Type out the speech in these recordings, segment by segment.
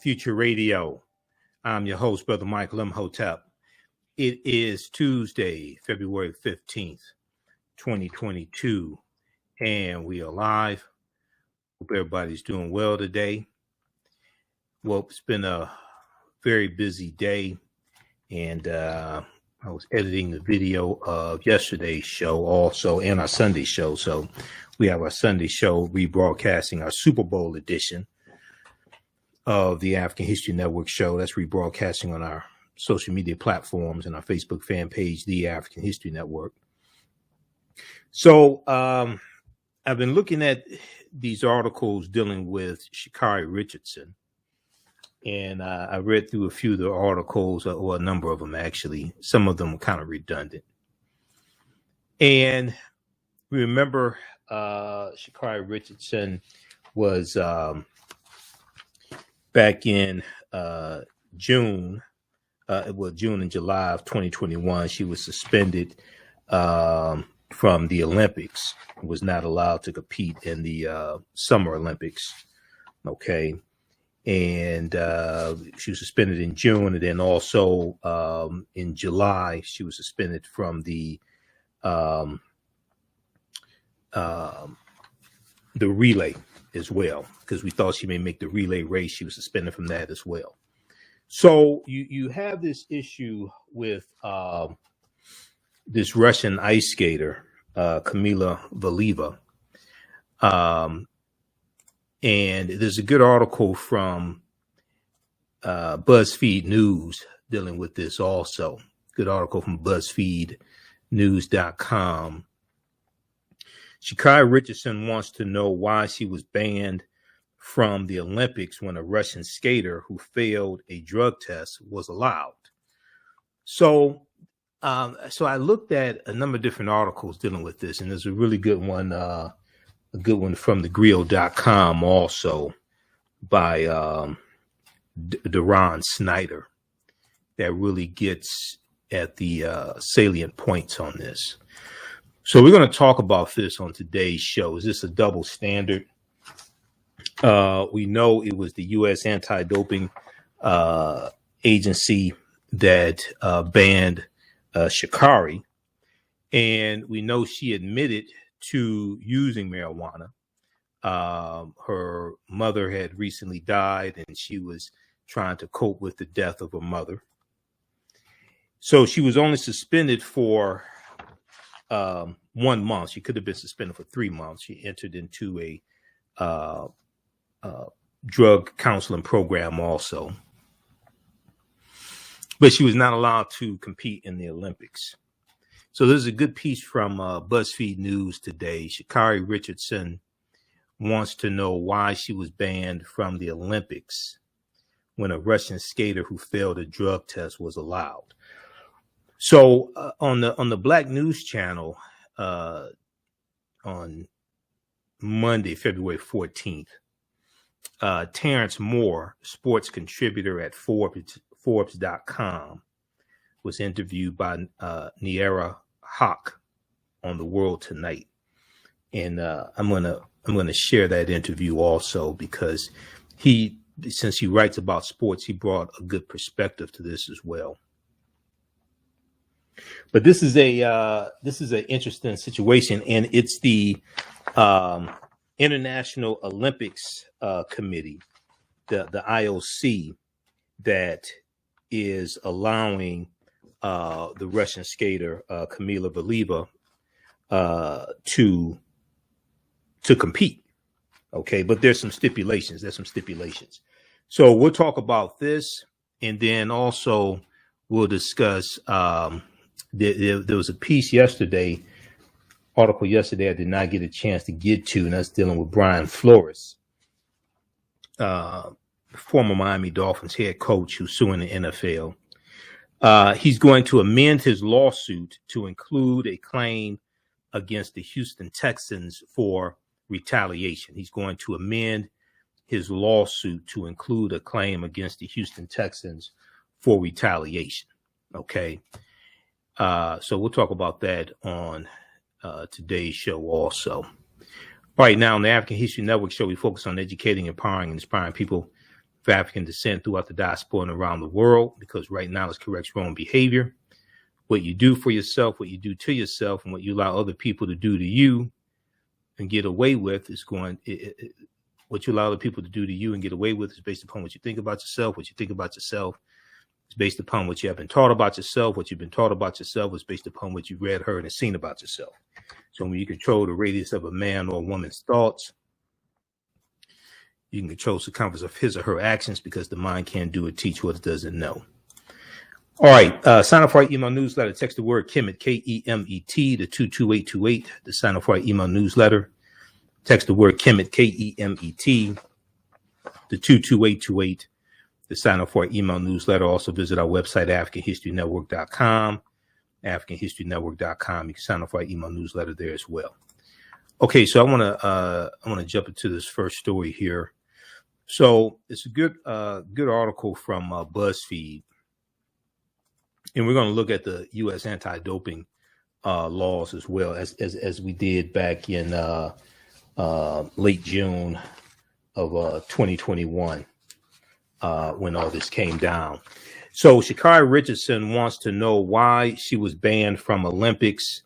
Future Radio. I'm your host, Brother Michael Imhotep. It is Tuesday, February 15th, 2022, and we are live. Hope everybody's doing well today. Well, it's been a very busy day, and I was editing the video of yesterday's show also, and our Sunday show. So we have our Sunday show rebroadcasting our Super Bowl edition of the African History Network show. That's rebroadcasting on our social media platforms and our Facebook fan page, The African History Network. So I've been looking at these articles dealing with Sha'Carri Richardson, and I read through a few of the articles, or a number of them actually. Some of them are kind of redundant. And remember, Sha'Carri Richardson was back in June and July of 2021, she was suspended from the Olympics, was not allowed to compete in the Summer Olympics. Okay. And she was suspended in June, and then also in July, she was suspended from the relay as well, because we thought she may make the relay race. She was suspended from that as well. So you have this issue with this Russian ice skater, Kamila Valieva. And there's a good article from BuzzFeed News dealing with this also. Good article from BuzzFeedNews.com. Sha'Carri Richardson wants to know why she was banned from the Olympics when a Russian skater who failed a drug test was allowed. So I looked at a number of different articles dealing with this, and there's a really good one, from thegrill.com also by Deron Snyder that really gets at the salient points on this. So we're going to talk about this on today's show. Is this a double standard? We know it was the U.S. anti-doping agency that banned Sha'Carri, and we know she admitted to using marijuana. Her mother had recently died, and she was trying to cope with the death of her mother. So she was only suspended for 1 month. She could have been suspended for 3 months. She entered into a drug counseling program also, but she was not allowed to compete in the Olympics. So there's a good piece from BuzzFeed News today. Sha'Carri Richardson wants to know why she was banned from the Olympics when a Russian skater who failed a drug test was allowed. So on the Black News Channel on Monday, February 14th, Terrence Moore, sports contributor at Forbes.com, was interviewed by Niera Hawk on The World Tonight, and I'm gonna share that interview also, because since he writes about sports, he brought a good perspective to this as well. But this is an interesting situation, and it's the International Olympics Committee, the IOC, that is allowing the Russian skater Kamila Valieva to compete. Okay, but there's some stipulations. So we'll talk about this, and then also we'll discuss. There was a piece article yesterday I did not get a chance to get to, and that's dealing with Brian Flores, former Miami Dolphins head coach who's suing the NFL. He's going to amend his lawsuit to include a claim against the Houston Texans for retaliation. He's going to amend his lawsuit to include a claim against the Houston Texans for retaliation. Okay. So we'll talk about that on today's show also. Right now on the African History Network show, we focus on educating, empowering, and inspiring people of African descent throughout the diaspora and around the world, because right knowledge corrects wrong behavior. What you do for yourself, what you do to yourself, and what you allow other people to do to you and get away with is what you allow other people to do to you and get away with is based upon what you think about yourself. What you think about yourself is based upon what you have been taught about yourself. What you've been taught about yourself is based upon what you've read, heard, and seen about yourself. So when you control the radius of a man or a woman's thoughts, you can control the circumference of his or her actions, because the mind can't do or teach what it doesn't know. All right. Sign up for our email newsletter. Text the word Kemet, Kemet, to 22828 to sign up for our email newsletter. Text the word Kemet, Kemet, to 22828 to sign up for our email newsletter. Also visit our website, AfricanHistoryNetwork.com. AfricanHistoryNetwork.com. You can sign up for our email newsletter there as well. Okay, so I want to jump into this first story here. So it's a good article from BuzzFeed. And we're going to look at the U.S. anti-doping laws as well as we did back in late June of 2021 when all this came down. So Sha'Carri Richardson wants to know why she was banned from Olympics,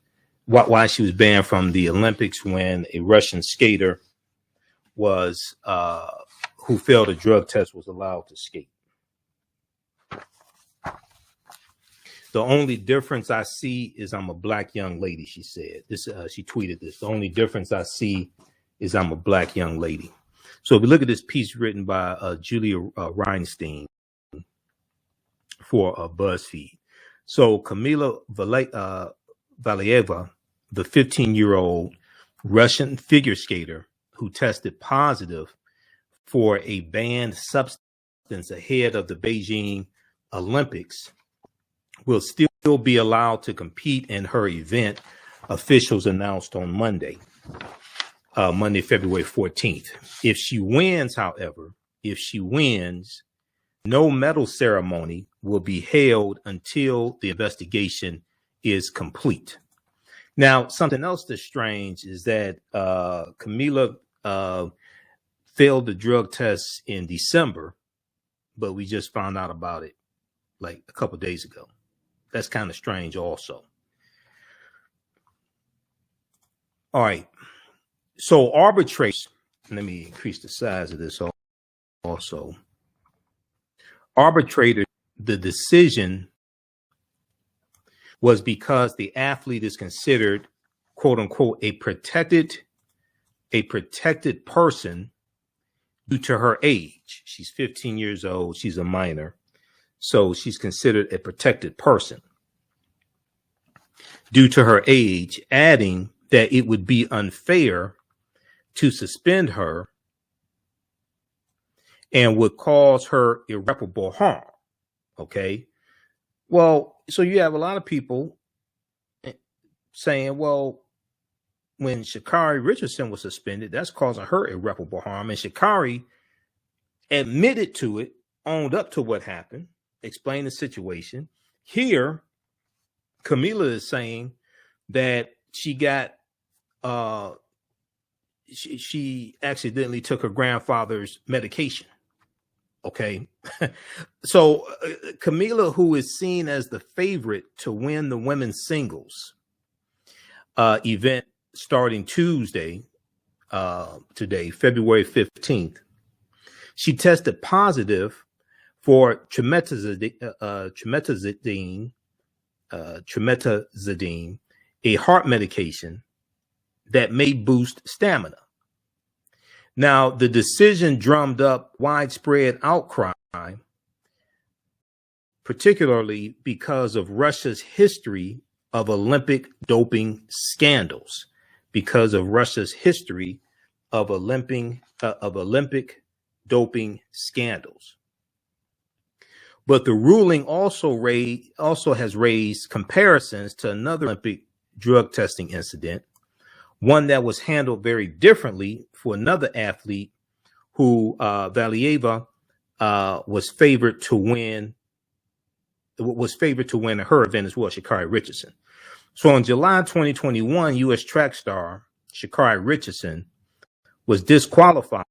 why she was banned from the Olympics when a Russian skater was who failed a drug test was allowed to skate. The only difference I see is I'm a black young lady, she said. She tweeted this. The only difference I see is I'm a black young lady. So if we look at this piece written by Julia Reinstein for BuzzFeed. So Kamila Valieva, the 15-year-old Russian figure skater who tested positive for a banned substance ahead of the Beijing Olympics, will still be allowed to compete in her event, officials announced on Monday, February 14th. If she wins, however, no medal ceremony will be held until the investigation is complete. Now, something else that's strange is that Kamila failed the drug test in December, but we just found out about it like a couple of days ago. That's kind of strange also. All right. So arbitrators, let me increase the size of this also. Arbitrator, the decision was because the athlete is considered, quote unquote, a protected person due to her age. She's 15 years old. She's a minor. So she's considered a protected person due to her age, adding that it would be unfair to suspend her and would cause her irreparable harm. Okay. Well, so you have a lot of people saying, well, when Sha'Carri Richardson was suspended, that's causing her irreparable harm. And Sha'Carri admitted to it, owned up to what happened, explain the situation. Here, Kamila is saying that she got she accidentally took her grandfather's medication. Okay. So Kamila, who is seen as the favorite to win the women's singles event starting Tuesday, today, February 15th, she tested positive for trimetazidine, a heart medication that may boost stamina. Now, the decision drummed up widespread outcry, particularly because of Russia's history of Olympic doping scandals. Because of Russia's history of Olympic doping scandals. But the ruling also has raised comparisons to another Olympic drug testing incident, one that was handled very differently for another athlete who Valieva was favored to win her event as well, Sha'Carri Richardson. So in July 2021, U.S. track star Sha'Carri Richardson was disqualified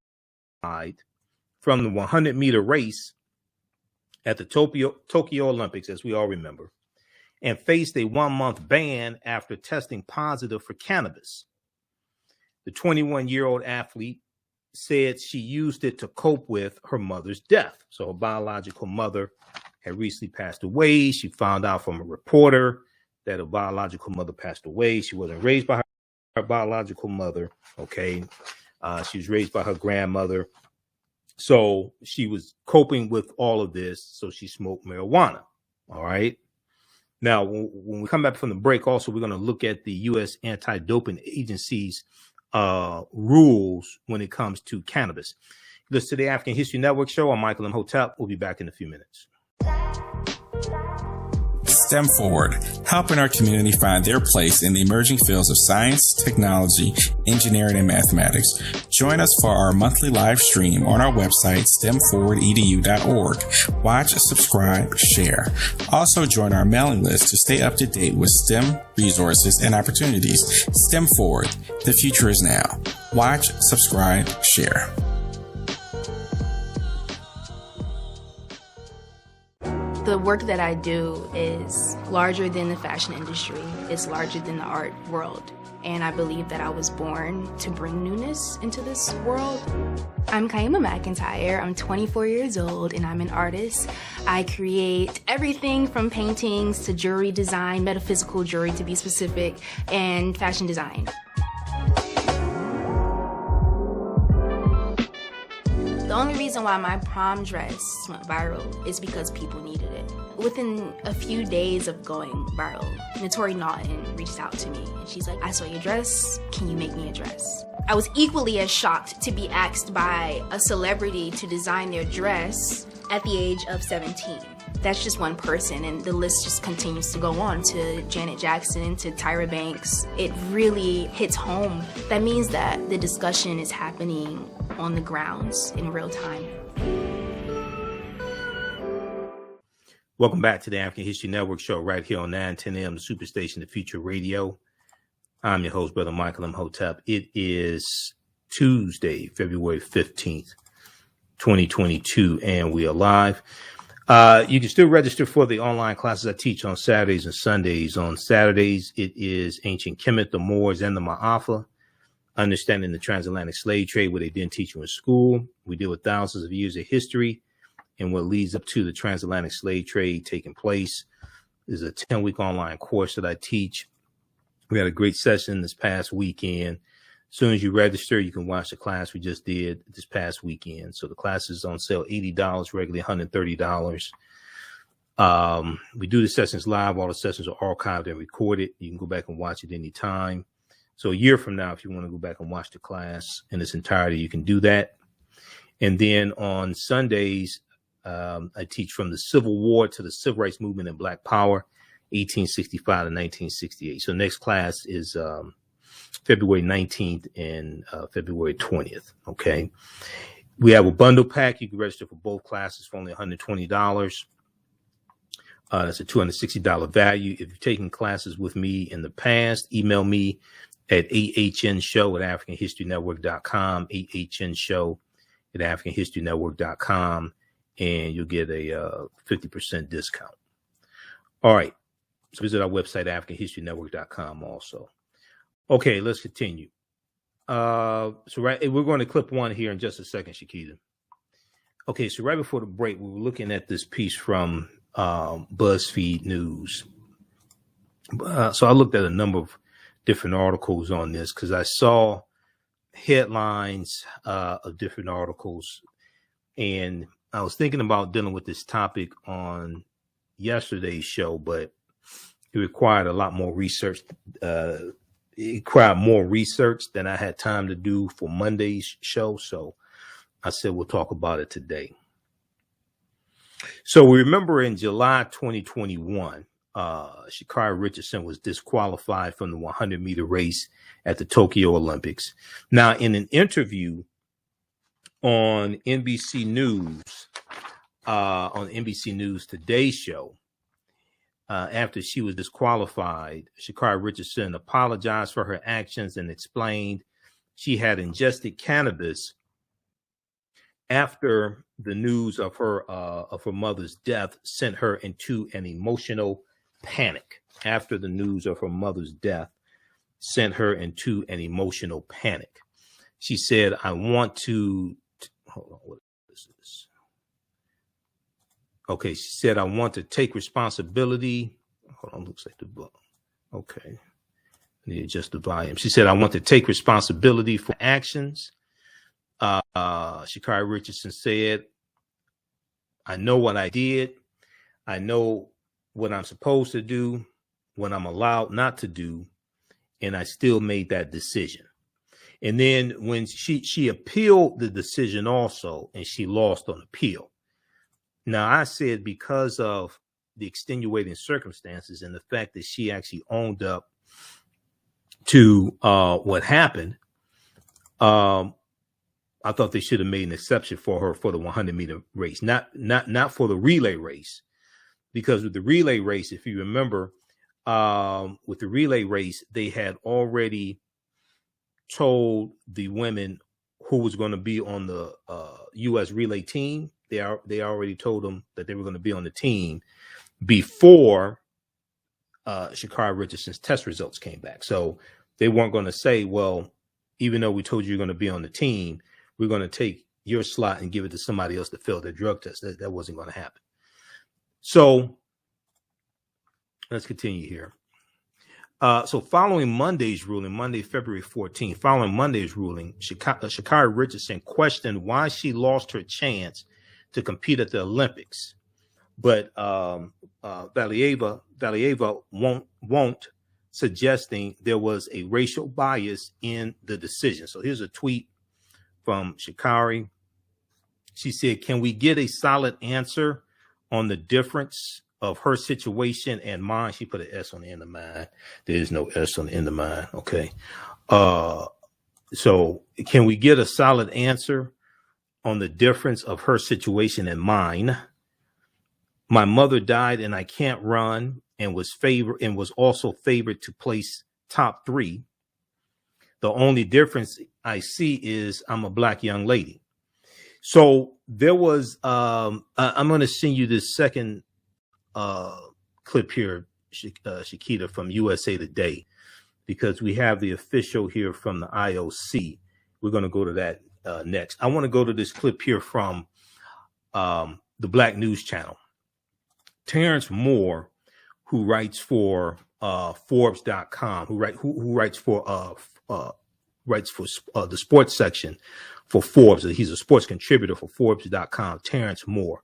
from the 100-meter race at the Tokyo Olympics, as we all remember, and faced a 1-month ban after testing positive for cannabis. The 21-year-old athlete said she used it to cope with her mother's death. So her biological mother had recently passed away. She found out from a reporter that her biological mother passed away. She wasn't raised by her biological mother, okay? She was raised by her grandmother. So she was coping with all of this, so she smoked marijuana, all right? Now, when we come back from the break, also, we're going to look at the U.S. Anti-Doping Agency's rules when it comes to cannabis. Listen to the African History Network show. I'm Michael Imhotep. We'll be back in a few minutes. STEM Forward, helping our community find their place in the emerging fields of science, technology, engineering, and mathematics. Join us for our monthly live stream on our website, stemforwardedu.org. Watch, subscribe, share. Also join our mailing list to stay up to date with STEM resources and opportunities. STEM Forward, the future is now. Watch, subscribe, share. The work that I do is larger than the fashion industry. It's larger than the art world. And I believe that I was born to bring newness into this world. I'm Kaima McIntyre. I'm 24 years old and I'm an artist. I create everything from paintings to jewelry design, metaphysical jewelry to be specific, and fashion design. The only reason why my prom dress went viral is because people needed it. Within a few days of going viral, Notori Naughton reached out to me and she's like, I saw your dress, can you make me a dress? I was equally as shocked to be asked by a celebrity to design their dress at the age of 17. That's just one person, and the list just continues to go on to Janet Jackson, to Tyra Banks. It really hits home. That means that the discussion is happening on the grounds in real time. Welcome back to the African History Network show right here on 910 AM, the Superstation, the Future Radio. I'm your host, Brother Michael Imhotep. It is Tuesday, February 15th, 2022, and we are live. You can still register for the online classes I teach on Saturdays and Sundays. On Saturdays, it is Ancient Kemet, the Moors, and the Maafa, Understanding the Transatlantic Slave Trade, what they didn't teach you in school. We deal with thousands of years of history and what leads up to the transatlantic slave trade taking place. This is a 10-week online course that I teach. We had a great session this past weekend. As soon as you register, you can watch the class we just did this past weekend. So the class is on sale, $80, regularly $130. We do the sessions live. All the sessions are archived and recorded. You can go back and watch it anytime. So a year from now, if you want to go back and watch the class in its entirety, you can do that. And then on Sundays, I teach from the Civil War to the Civil Rights Movement and Black Power, 1865 to 1968. So next class is February 19th and February 20th. Okay. We have a bundle pack. You can register for both classes for only $120. That's a $260 value. If you've taken classes with me in the past, email me at TheAHNShow@AfricanHistoryNetwork.com, TheAHNShow@AfricanHistoryNetwork.com, and you'll get a 50% discount. All right. So visit our website, AfricanHistoryNetwork.com also. Okay, let's continue. We're going to clip one here in just a second, Shakita. Okay, so right before the break, we were looking at this piece from BuzzFeed News. So I looked at a number of different articles on this because I saw headlines of different articles, and I was thinking about dealing with this topic on yesterday's show, but it required a lot more research. It required more research than I had time to do for Monday's show. So I said, we'll talk about it today. So we remember in July 2021, Sha'Carri Richardson was disqualified from the 100-meter race at the Tokyo Olympics. Now, in an interview on NBC News Today's show, after she was disqualified, Sha'Carri Richardson apologized for her actions and explained she had ingested cannabis after the news of her mother's death sent her into an emotional panic. After the news of her mother's death sent her into an emotional panic. She said, I want to, hold on, what is this? Okay, she said, I want to take responsibility. Hold on, looks like the book. Okay, I need to adjust the volume. She said, I want to take responsibility for actions. Sha'Carri Richardson said, I know what I did. I know what I'm supposed to do, what I'm allowed not to do, and I still made that decision. And then when she appealed the decision also, and she lost on appeal. Now, I said because of the extenuating circumstances and the fact that she actually owned up to what happened, I thought they should have made an exception for her for the 100-meter race, not for the relay race, because with the relay race, if you remember, with the relay race, they had already told the women who was going to be on the U.S. relay team. They already told them that they were going to be on the team before Sha'Carri Richardson's test results came back. So they weren't going to say, well, even though we told you you're going to be on the team, we're going to take your slot and give it to somebody else to fill their drug test. That wasn't going to happen. So let's continue here. So following Monday's ruling, Monday, February 14th, following Monday's ruling, Sha'Carri Richardson questioned why she lost her chance to compete at the Olympics. But Valieva won't, suggesting there was a racial bias in the decision. So here's a tweet from Sha'Carri. She said, can we get a solid answer on the difference of her situation and mine? She put an S on the end of mine. There is no S on the end of mine. Okay. So can we get a solid answer on the difference of her situation and mine? My mother died and I can't run, and was also favored to place top 3. The only difference I see is I'm a black young lady. So there was, I'm going to send you this second clip here, Shakita, from USA Today, because we have the official here from the IOC. We're going to go to that next. I want to go to this clip here from the Black News Channel. Terrence Moore, who writes for Forbes.com, who writes for the sports section for Forbes. He's a sports contributor for Forbes.com. Terrence Moore.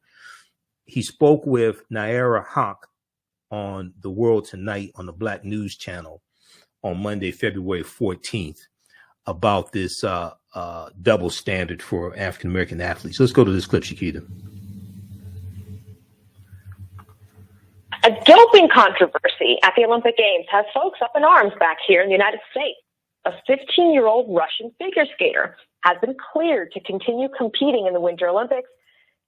He spoke with Naira Hawk on The World Tonight on the Black News Channel on Monday, February 14th, about this double standard for African American athletes. Let's go to this clip, Shakita. A doping controversy at the Olympic Games has folks up in arms back here in the United States. A 15-year-old Russian figure skater has been cleared to continue competing in the Winter Olympics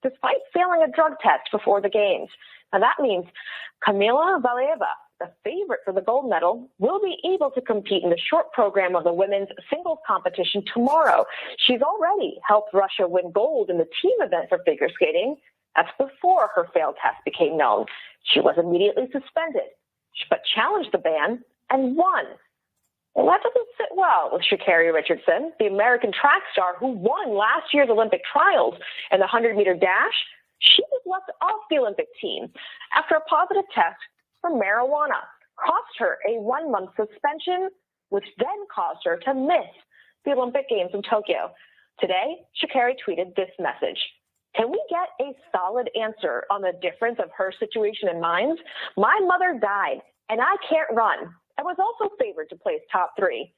despite failing a drug test before the Games. Now that means Kamila Valieva, the favorite for the gold medal, will be able to compete in the short program of the women's singles competition tomorrow. She's already helped Russia win gold in the team event for figure skating. That's before her failed test became known. She was immediately suspended, but challenged the ban and won. Well, that doesn't sit well with Sha'Carri Richardson, the American track star who won last year's Olympic trials in the 100-meter dash. She was left off the Olympic team after a positive test for marijuana, cost her a 1-month suspension, which then caused her to miss the Olympic Games in Tokyo. Today, Sha'Carri tweeted this message. Can we get a solid answer on the difference of her situation and mine? My mother died, and I can't run. I was also favored to place top 3.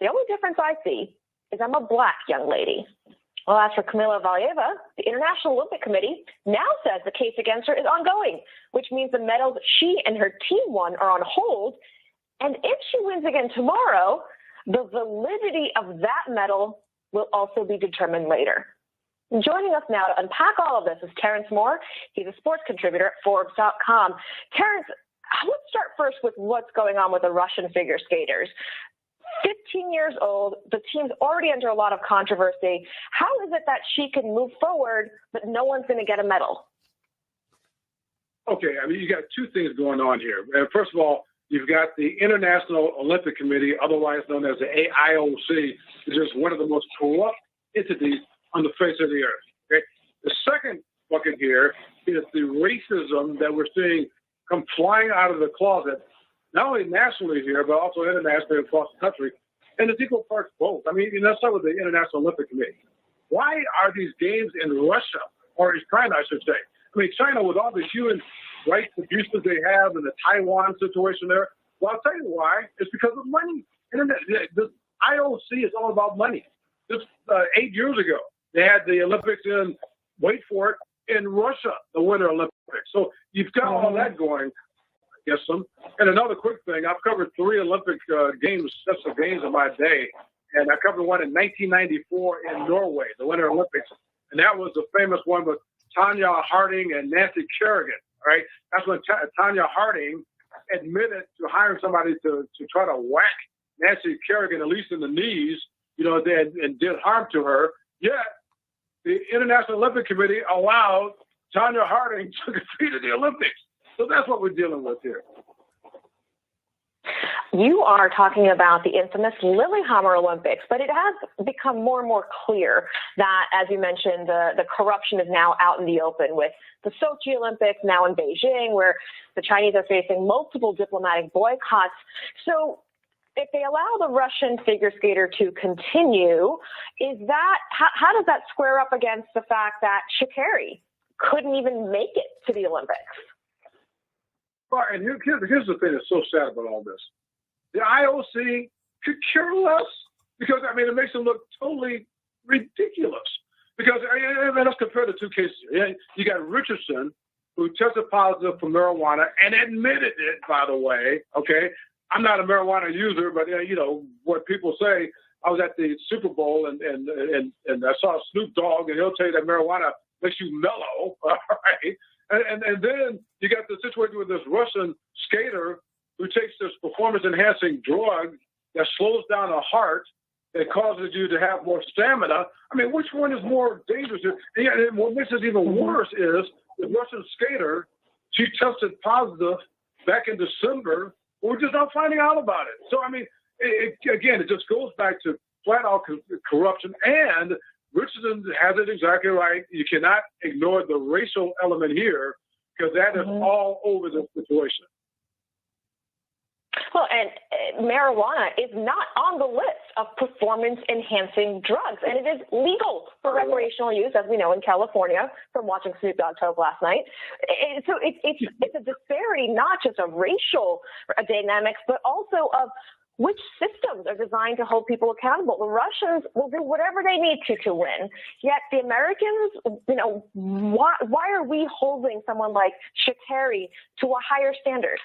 The only difference I see is I'm a black young lady. Well, as for Kamila Valieva, the International Olympic Committee now says the case against her is ongoing, which means the medals she and her team won are on hold. And if she wins again tomorrow, the validity of that medal will also be determined later. Joining us now to unpack all of this is Terrence Moore. He's a sports contributor at Forbes.com. Terrence, let's start first with what's going on with the Russian figure skaters. 15 years old. The team's already under a lot of controversy. How is it that she can move forward, but no one's going to get a medal? Okay, I mean, you got two things going on here. First of all, you've got the International Olympic Committee, otherwise known as the AIOC, which is one of the most corrupt entities on the face of the earth. Okay? The second bucket here is the racism that we're seeing come flying out of the closet, not only nationally here, but also internationally across the country. And it's equal parts both. I mean, let's start with the International Olympic Committee. Why are these games in Russia, or in China, I should say? I mean, China, with all the human rights abuses they have and the Taiwan situation there, well, I'll tell you why. It's because of money. The IOC is all about money. Just 8 years ago, they had the Olympics in, wait for it, in Russia, the Winter Olympics. So you've got all that going against them. And another quick thing, I've covered 3 Olympic games, sets of games in my day, and I covered one in 1994 in Norway, the Winter Olympics. And that was the famous one with Tanya Harding and Nancy Kerrigan, right? That's when Tanya Harding admitted to hiring somebody to try to whack Nancy Kerrigan, at least in the knees, and did harm to her. Yet, the International Olympic Committee allowed Tanya Harding to compete in the Olympics. So that's what we're dealing with here. You are talking about the infamous Lillehammer Olympics, but it has become more and more clear that, as you mentioned, the corruption is now out in the open with the Sochi Olympics now in Beijing, where the Chinese are facing multiple diplomatic boycotts. So if they allow the Russian figure skater to continue, how does that square up against the fact that Sha'Carri couldn't even make it to the Olympics? Well, and here's the thing that's so sad about all this. The IOC could care less because, I mean, it makes them look totally ridiculous. Because, let's compare the two cases. You got Richardson, who tested positive for marijuana and admitted it, by the way, okay? I'm not a marijuana user, but, what people say, I was at the Super Bowl and I saw Snoop Dogg, and he'll tell you that marijuana makes you mellow, all right? And then you got the situation with this Russian skater who takes this performance-enhancing drug that slows down the heart, that causes you to have more stamina. I mean, which one is more dangerous? And what makes it even worse is the Russian skater, she tested positive back in December. We're just not finding out about it. So, I mean, it just goes back to flat-out corruption. And Richardson has it exactly right. You cannot ignore the racial element here because that is all over the situation. Well, and marijuana is not on the list of performance-enhancing drugs, and it is legal for recreational use, as we know in California from watching Snoop Dogg talk last night. So it's a disparity, not just of racial dynamics, but also of which systems are designed to hold people accountable. The Russians will do whatever they need to win, yet the Americans, why are we holding someone like Sha'Carri to a higher standard?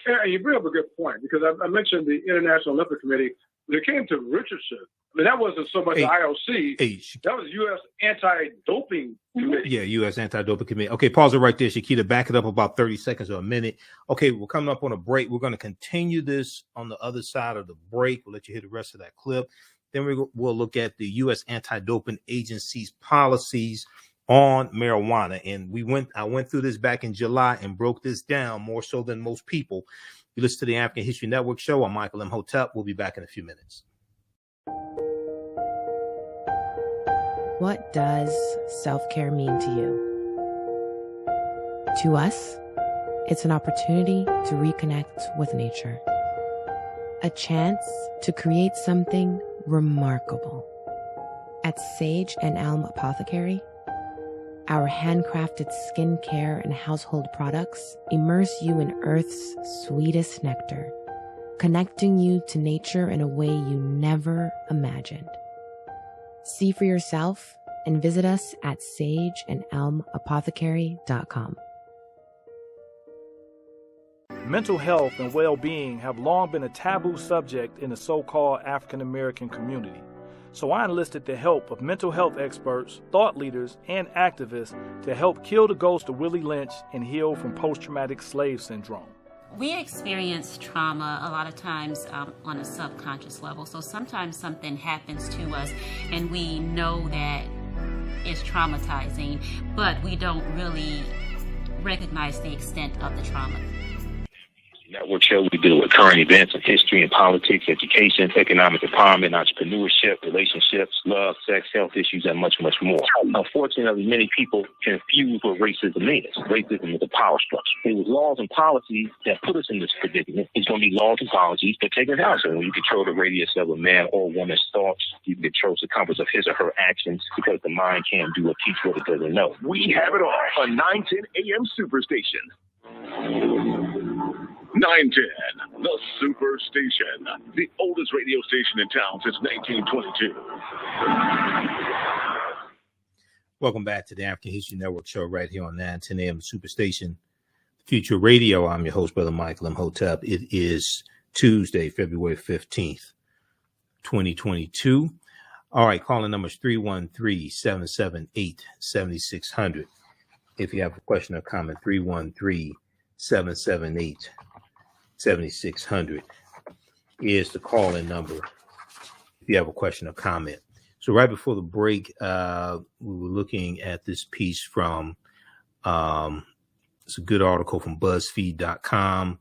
Yeah, you bring up a good point, because I mentioned the International Olympic Committee. When it came to Richardson, I mean, that wasn't so much the IOC. That was U.S. Anti-Doping Committee. Yeah, U.S. Anti-Doping Committee. Okay, pause it right there, Shakita. Back it up about 30 seconds or a minute. Okay, we're coming up on a break. We're going to continue this on the other side of the break. We'll let you hear the rest of that clip. Then we'll look at the U.S. Anti-Doping Agency's policies on marijuana. And I went through this back in July and broke this down more so than most people. You listen to the African History Network show. I'm Michael Imhotep. We'll be back in a few minutes. What does self-care mean to you? To us, it's an opportunity to reconnect with nature. A chance to create something remarkable. At Sage and Elm Apothecary, our handcrafted skincare and household products immerse you in Earth's sweetest nectar, connecting you to nature in a way you never imagined. See for yourself and visit us at sageandelmapothecary.com. Mental health and well-being have long been a taboo subject in the so-called African American community. So I enlisted the help of mental health experts, thought leaders, and activists to help kill the ghost of Willie Lynch and heal from post-traumatic slave syndrome. We experience trauma a lot of times on a subconscious level. So sometimes something happens to us and we know that it's traumatizing, but we don't really recognize the extent of the trauma. Network show, we deal with current events of history and politics, education, economic empowerment, entrepreneurship, relationships, love, sex, health issues, and much, much more. Unfortunately, many people confuse what racism is. Racism is a power structure. It was laws and policies that put us in this predicament. It's going to be laws and policies that take us out. So when you control the radius of a man or woman's thoughts, you can control the compass of his or her actions because the mind can't do or teach what it doesn't know. We have it all on 910 AM Superstation. 910, the Superstation, the oldest radio station in town since 1922. Welcome back to the African History Network show right here on 910 AM Superstation, Future Radio. I'm your host, Brother Michael Imhotep. It is Tuesday, February 15th, 2022. All right, calling number is 313-778-7600. If you have a question or comment, 313-778-7600 is the call-in number if you have a question or comment. So right before the break, we were looking at this piece from it's a good article from BuzzFeed.com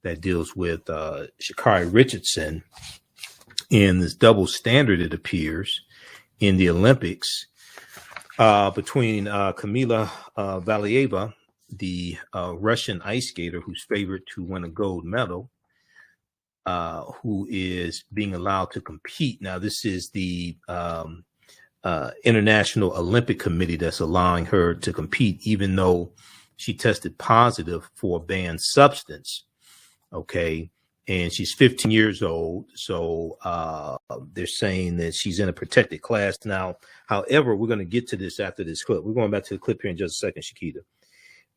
that deals with Sha'Carri Richardson and this double standard, it appears, in the Olympics between Kamila Valieva, the Russian ice skater who's favored to win a gold medal, who is being allowed to compete. Now, this is the International Olympic Committee that's allowing her to compete, even though she tested positive for a banned substance. Okay. And she's 15 years old. So they're saying that she's in a protected class now. However, we're going to get to this after this clip. We're going back to the clip here in just a second, Shakita.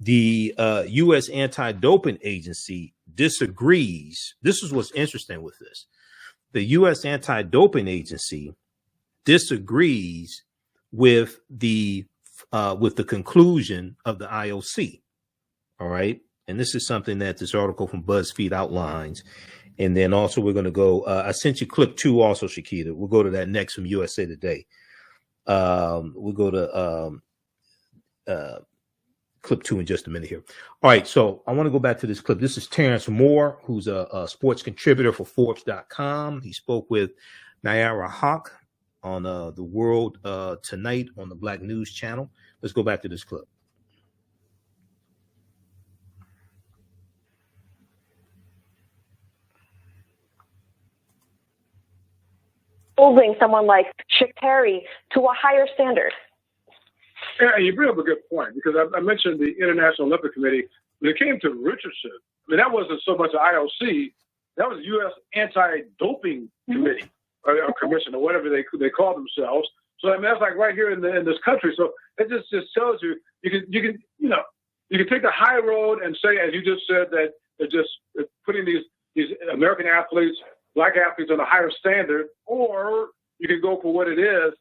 The U.S. Anti-Doping Agency disagrees. This is what's interesting with this. The U.S. Anti-Doping Agency disagrees with the conclusion of the IOC. All right. And this is something that this article from BuzzFeed outlines. And then also we're going to go, I sent you clip 2 also, Shakita. We'll go to that next from USA Today. We'll go to clip 2 in just a minute here. All right. So I want to go back to this clip. This is Terrence Moore, who's a sports contributor for Forbes.com. He spoke with Naira Hawk on the World Tonight on the Black News Channel. Let's go back to this clip. Holding someone like Sha'Carri to a higher standard. Yeah, you bring up a good point, because I mentioned the International Olympic Committee. When it came to Richardson, I mean, that wasn't so much the IOC, that was the U.S. Anti-Doping Committee or Commission or whatever they call themselves. So I mean, that's like right here in this country. So it just tells you you can take the high road and say, as you just said, that they're just putting these American athletes, black athletes, on a higher standard, or you can go for what it is.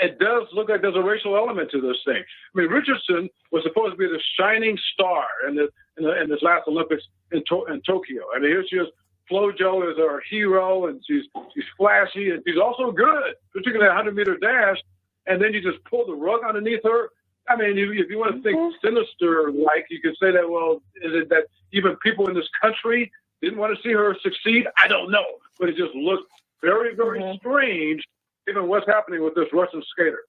It does look like there's a racial element to this thing. I mean, Richardson was supposed to be the shining star in this last Olympics in Tokyo. I mean, here she is. FloJo is our hero, and she's flashy, and she's also good, particularly that 100-meter dash. And then you just pull the rug underneath her. I mean, if you want to think sinister, like, you could say that, well, is it that even people in this country didn't want to see her succeed? I don't know. But it just looked very, very strange, given what's happening with this Russian skater.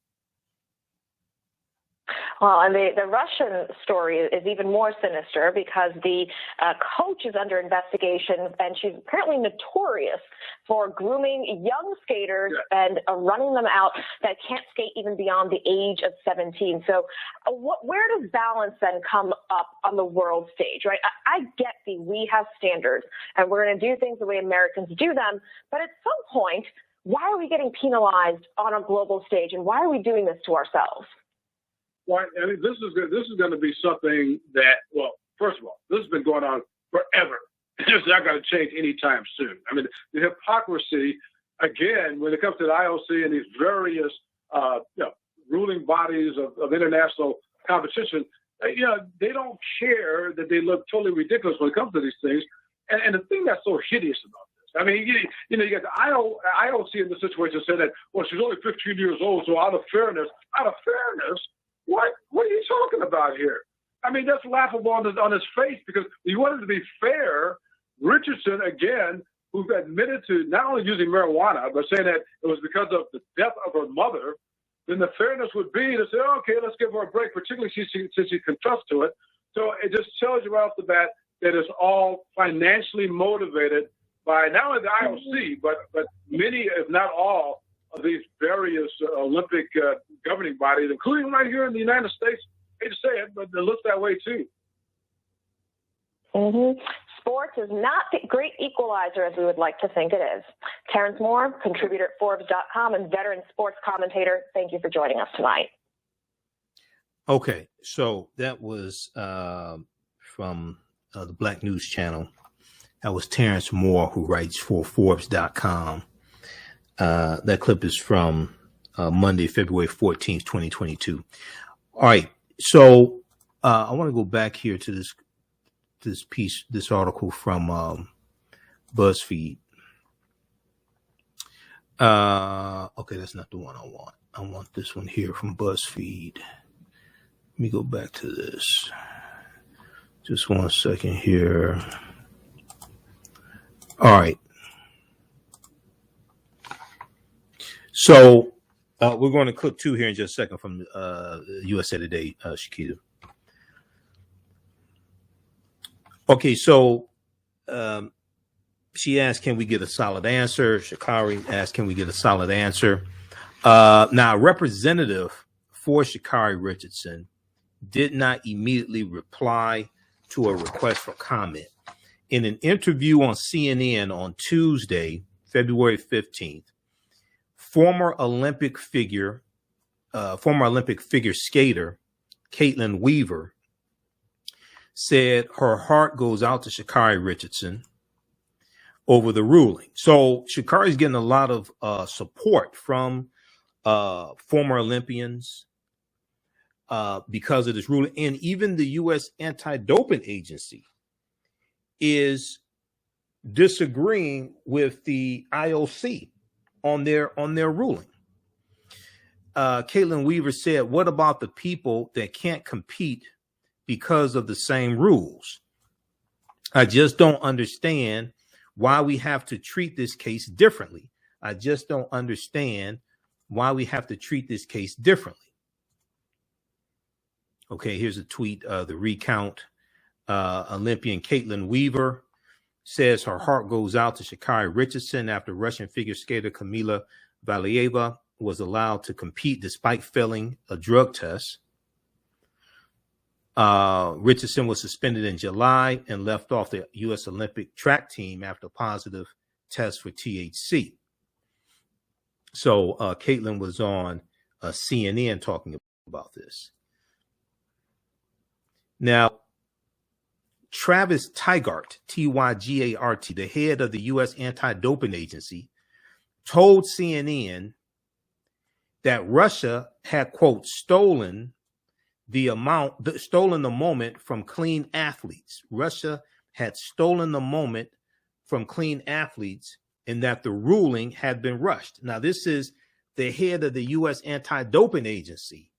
Well, and the Russian story is even more sinister, because the coach is under investigation, and she's apparently notorious for grooming young skaters and running them out that can't skate even beyond the age of 17. So where does balance then come up on the world stage, right? I get we have standards, and we're going to do things the way Americans do them, but at some point, why are we getting penalized on a global stage, and why are we doing this to ourselves? Well, I mean, this is going to be something that, well, first of all, this has been going on forever. It's not going to change anytime soon. I mean, the hypocrisy, again, when it comes to the IOC and these various ruling bodies of international competition, They don't care that they look totally ridiculous when it comes to these things. And the thing that's so hideous about this, I mean, you got the IOC in the situation said that, well, she's only 15 years old, so out of fairness, what are you talking about here? I mean, that's laughable on his face, because he wanted to be fair. Richardson, again, who admitted to not only using marijuana, but saying that it was because of the death of her mother, then the fairness would be to say, okay, let's give her a break, particularly since she confessed to it. So it just tells you right off the bat that it's all financially motivated by not only the IOC, but many, if not all, of these various Olympic governing bodies, including right here in the United States. I hate to say it, but it looks that way too. Mm-hmm. Sports is not the great equalizer as we would like to think it is. Terrence Moore, contributor at Forbes.com and veteran sports commentator, thank you for joining us tonight. Okay, so that was from the Black News Channel. That was Terrence Moore, who writes for Forbes.com. That clip is from Monday, February 14th, 2022. All right, so I want to go back here to this article from BuzzFeed. Okay, that's not the one I want. I want this one here from BuzzFeed. Let me go back to this. Just 1 second here. All right. So we're going to clip two here in just a second from USA Today, Shakita. Okay, so she asked, can we get a solid answer? Sha'Carri asked, can we get a solid answer? Now, a representative for Sha'Carri Richardson did not immediately reply to a request for comment. In an interview on CNN on Tuesday, February 15th, former Olympic figure skater Caitlin Weaver said her heart goes out to Sha'Carri Richardson over the ruling. So Sha'Carri's getting a lot of support from former Olympians because of this ruling. And even the U.S. Anti-Doping Agency is disagreeing with the IOC on their ruling. Caitlin Weaver said, what about the people that can't compete because of the same rules? I just don't understand why we have to treat this case differently. I just don't understand why we have to treat this case differently. Okay, here's a tweet, the recount. Olympian Caitlin Weaver says her heart goes out to Sha'Carri Richardson after Russian figure skater Kamila Valieva was allowed to compete despite failing a drug test. Richardson was suspended in July and left off the U.S. Olympic track team after a positive test for THC. So Caitlin was on CNN talking about this. Now, Travis Tygart, Tygart, the head of the U.S. Anti-Doping Agency, told CNN that Russia had, quote, stolen the moment from clean athletes. Russia had stolen the moment from clean athletes and that the ruling had been rushed. Now, this is the head of the U.S. Anti-Doping Agency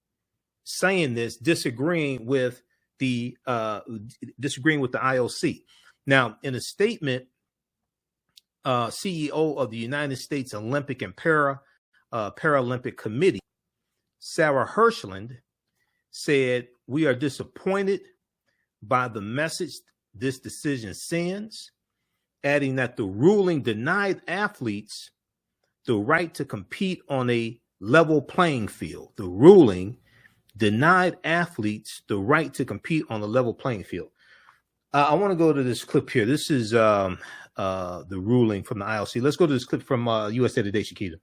saying this, disagreeing with the IOC. Now, in a statement, CEO of the United States Olympic and Paralympic Committee, Sarah Hirshland, said, we are disappointed by the message this decision sends, adding that the ruling denied athletes the right to compete on a level playing field. The ruling denied athletes the right to compete on a level playing field. I want to go to this clip here. This is the ruling from the IOC. Let's go to this clip from USA Today, Shakita.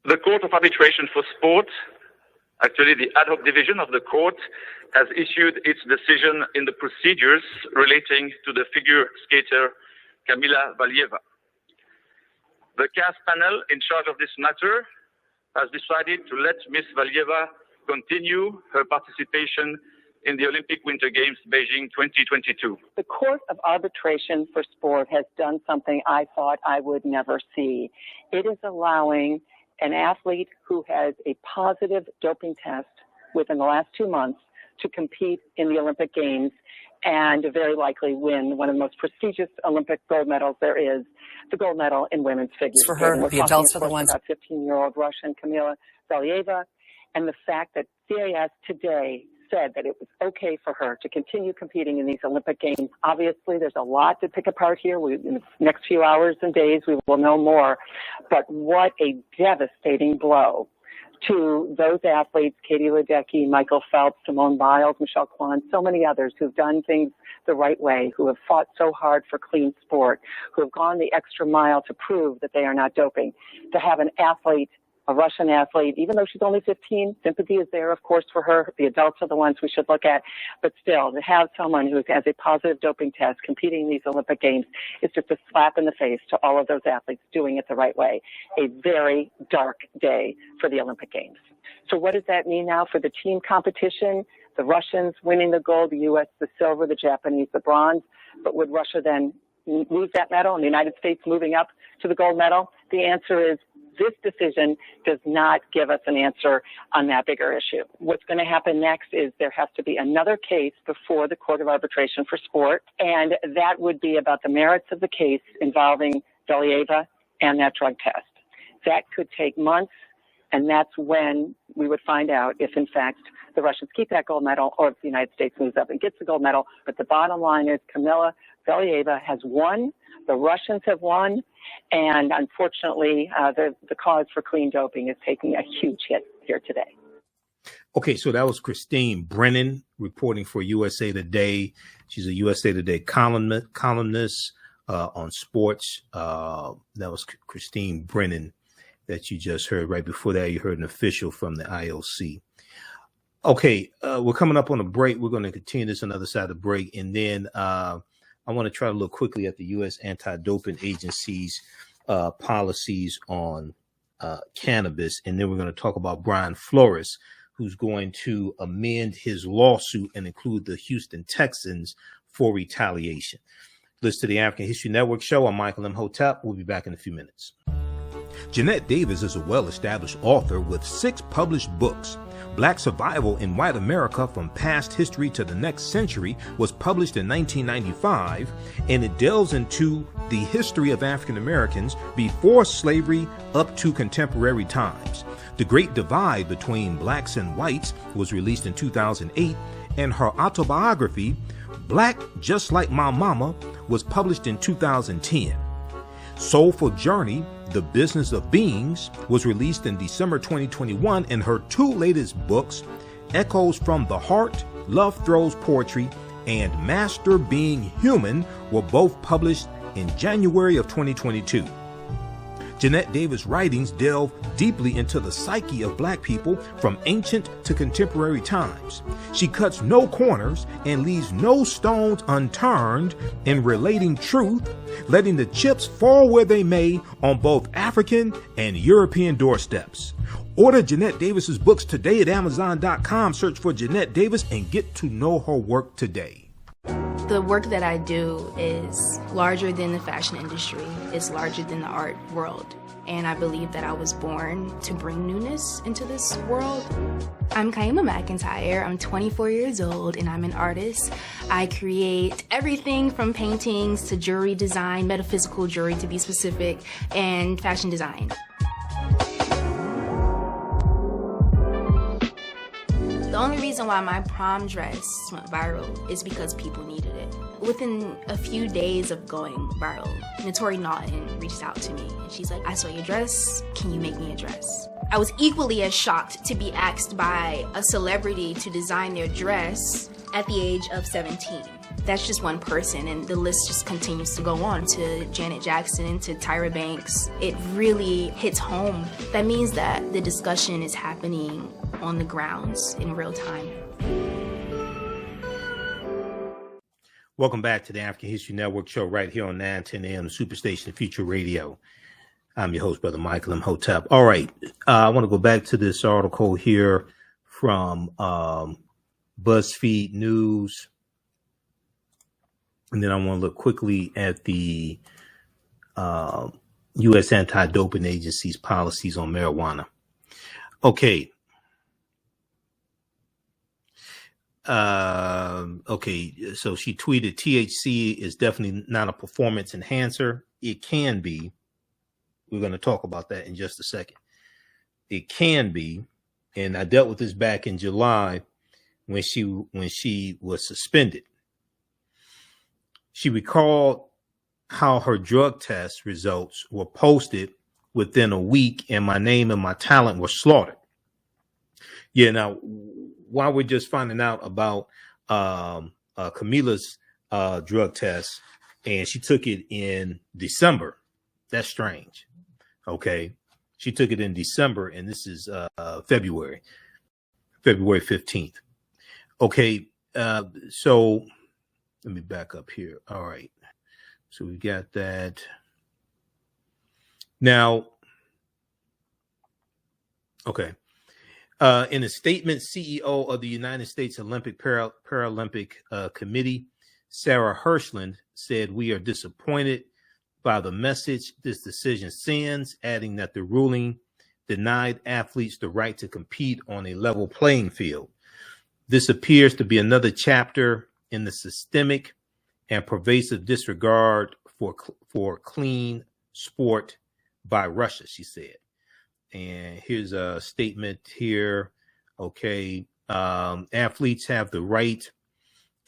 The Court of Arbitration for Sport, actually the ad hoc division of the court, has issued its decision in the procedures relating to the figure skater Kamila Valieva. The CAS panel in charge of this matter has decided to let Miss Valieva continue her participation in the Olympic Winter Games Beijing 2022. The Court of Arbitration for Sport has done something I thought I would never see. It is allowing an athlete who has a positive doping test within the last 2 months to compete in the Olympic Games and very likely win one of the most prestigious Olympic gold medals there is, the gold medal in women's figure For skating. her, We're the adults are the talking, ones. about 15-year-old Russian Kamila Valieva, and the fact that CAS today said that it was okay for her to continue competing in these Olympic Games. Obviously, there's a lot to pick apart here. In the next few hours and days, we will know more. But what a devastating blow to those athletes, Katie Ledecky, Michael Phelps, Simone Biles, Michelle Kwan, so many others who've done things the right way, who have fought so hard for clean sport, who have gone the extra mile to prove that they are not doping. To have an athlete, a Russian athlete, even though she's only 15, sympathy is there, of course, for her. The adults are the ones we should look at. But still, to have someone who has a positive doping test competing in these Olympic Games is just a slap in the face to all of those athletes doing it the right way. A very dark day for the Olympic Games. So what does that mean now for the team competition? The Russians winning the gold, the U.S. the silver, the Japanese the bronze. But would Russia then lose that medal and the United States moving up to the gold medal? The answer is this decision does not give us an answer on that bigger issue. What's going to happen next is there has to be another case before the Court of Arbitration for Sport, and that would be about the merits of the case involving Valieva and that drug test. That could take months, and that's when we would find out if, in fact, the Russians keep that gold medal or if the United States moves up and gets the gold medal. But the bottom line is Kamila Valieva has won. The Russians have won. And unfortunately, the cause for clean doping is taking a huge hit here today. Okay, so that was Christine Brennan reporting for USA Today. She's a USA Today columnist on sports. That was Christine Brennan that you just heard. Right before that, you heard an official from the IOC. Okay, we're coming up on a break. We're going to continue this on the other side of the break. And then I want to try to look quickly at the U.S. Anti-Doping Agency's policies on cannabis. And then we're going to talk about Brian Flores, who's going to amend his lawsuit and include the Houston Texans for retaliation. Listen to the African History Network show. I'm Michael Imhotep. We'll be back in a few minutes. Jeanette Davis is a well-established author with 6 published books. Black Survival in White America from Past History to the Next Century was published in 1995, and it delves into the history of African Americans before slavery up to contemporary times. The Great Divide Between Blacks and Whites was released in 2008, and her autobiography, Black Just Like My Mama, was published in 2010. Soulful Journey, The Business of Beings, was released in December 2021, and her 2 latest books, Echoes from the Heart, Love Throws Poetry, and Master Being Human, were both published in January of 2022. Jeanette Davis' writings delve deeply into the psyche of Black people from ancient to contemporary times. She cuts no corners and leaves no stones unturned in relating truth, letting the chips fall where they may on both African and European doorsteps. Order Jeanette Davis's books today at Amazon.com. Search for Jeanette Davis and get to know her work today. The work that I do is larger than the fashion industry. It's larger than the art world. And I believe that I was born to bring newness into this world. I'm Kaima McIntyre. I'm 24 years old and I'm an artist. I create everything from paintings to jewelry design, metaphysical jewelry to be specific, and fashion design. The only reason why my prom dress went viral is because people needed it. Within a few days of going viral, Notori Naughton reached out to me and she's like, I saw your dress, can you make me a dress? I was equally as shocked to be asked by a celebrity to design their dress at the age of 17. That's just one person, and the list just continues to go on to Janet Jackson, to Tyra Banks. It really hits home. That means that the discussion is happening on the grounds in real time. Welcome back to the African History Network show right here on 910 AM, Superstation Future Radio. I'm your host, Brother Michael Imhotep. All right. I want to go back to this article here from BuzzFeed News. And then I want to look quickly at the U.S. Anti-Doping Agency's policies on marijuana. Okay. Okay. So she tweeted, THC is definitely not a performance enhancer. It can be. We're going to talk about that in just a second. It can be. And I dealt with this back in July when she was suspended. She recalled how her drug test results were posted within a week and my name and my talent were slaughtered. Yeah. Now, while we're just finding out about Kamila's drug test, and she took it in December, that's strange. Okay. She took it in December, and this is February 15th. Okay. So let me back up here. All right. So we got that. Now, okay. In a statement, CEO of the United States Olympic Paralympic Committee, Sarah Hirshland, said, "We are disappointed by the message this decision sends," adding that the ruling denied athletes the right to compete on a level playing field. This appears to be another chapter in the systemic and pervasive disregard for clean sport by Russia, she said. And here's a statement here. Okay. Athletes have the right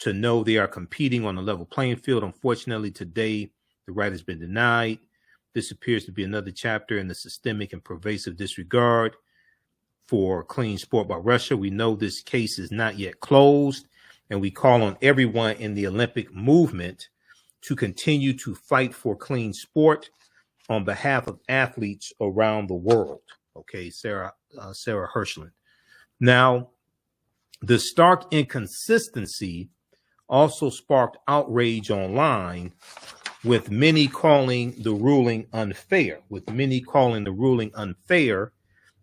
to know they are competing on a level playing field. Unfortunately, today, the right has been denied. This appears to be another chapter in the systemic and pervasive disregard for clean sport by Russia. We know this case is not yet closed, and we call on everyone in the Olympic movement to continue to fight for clean sport on behalf of athletes around the world. Okay, Sarah Hirshland. Now, the stark inconsistency also sparked outrage online, with many calling the ruling unfair,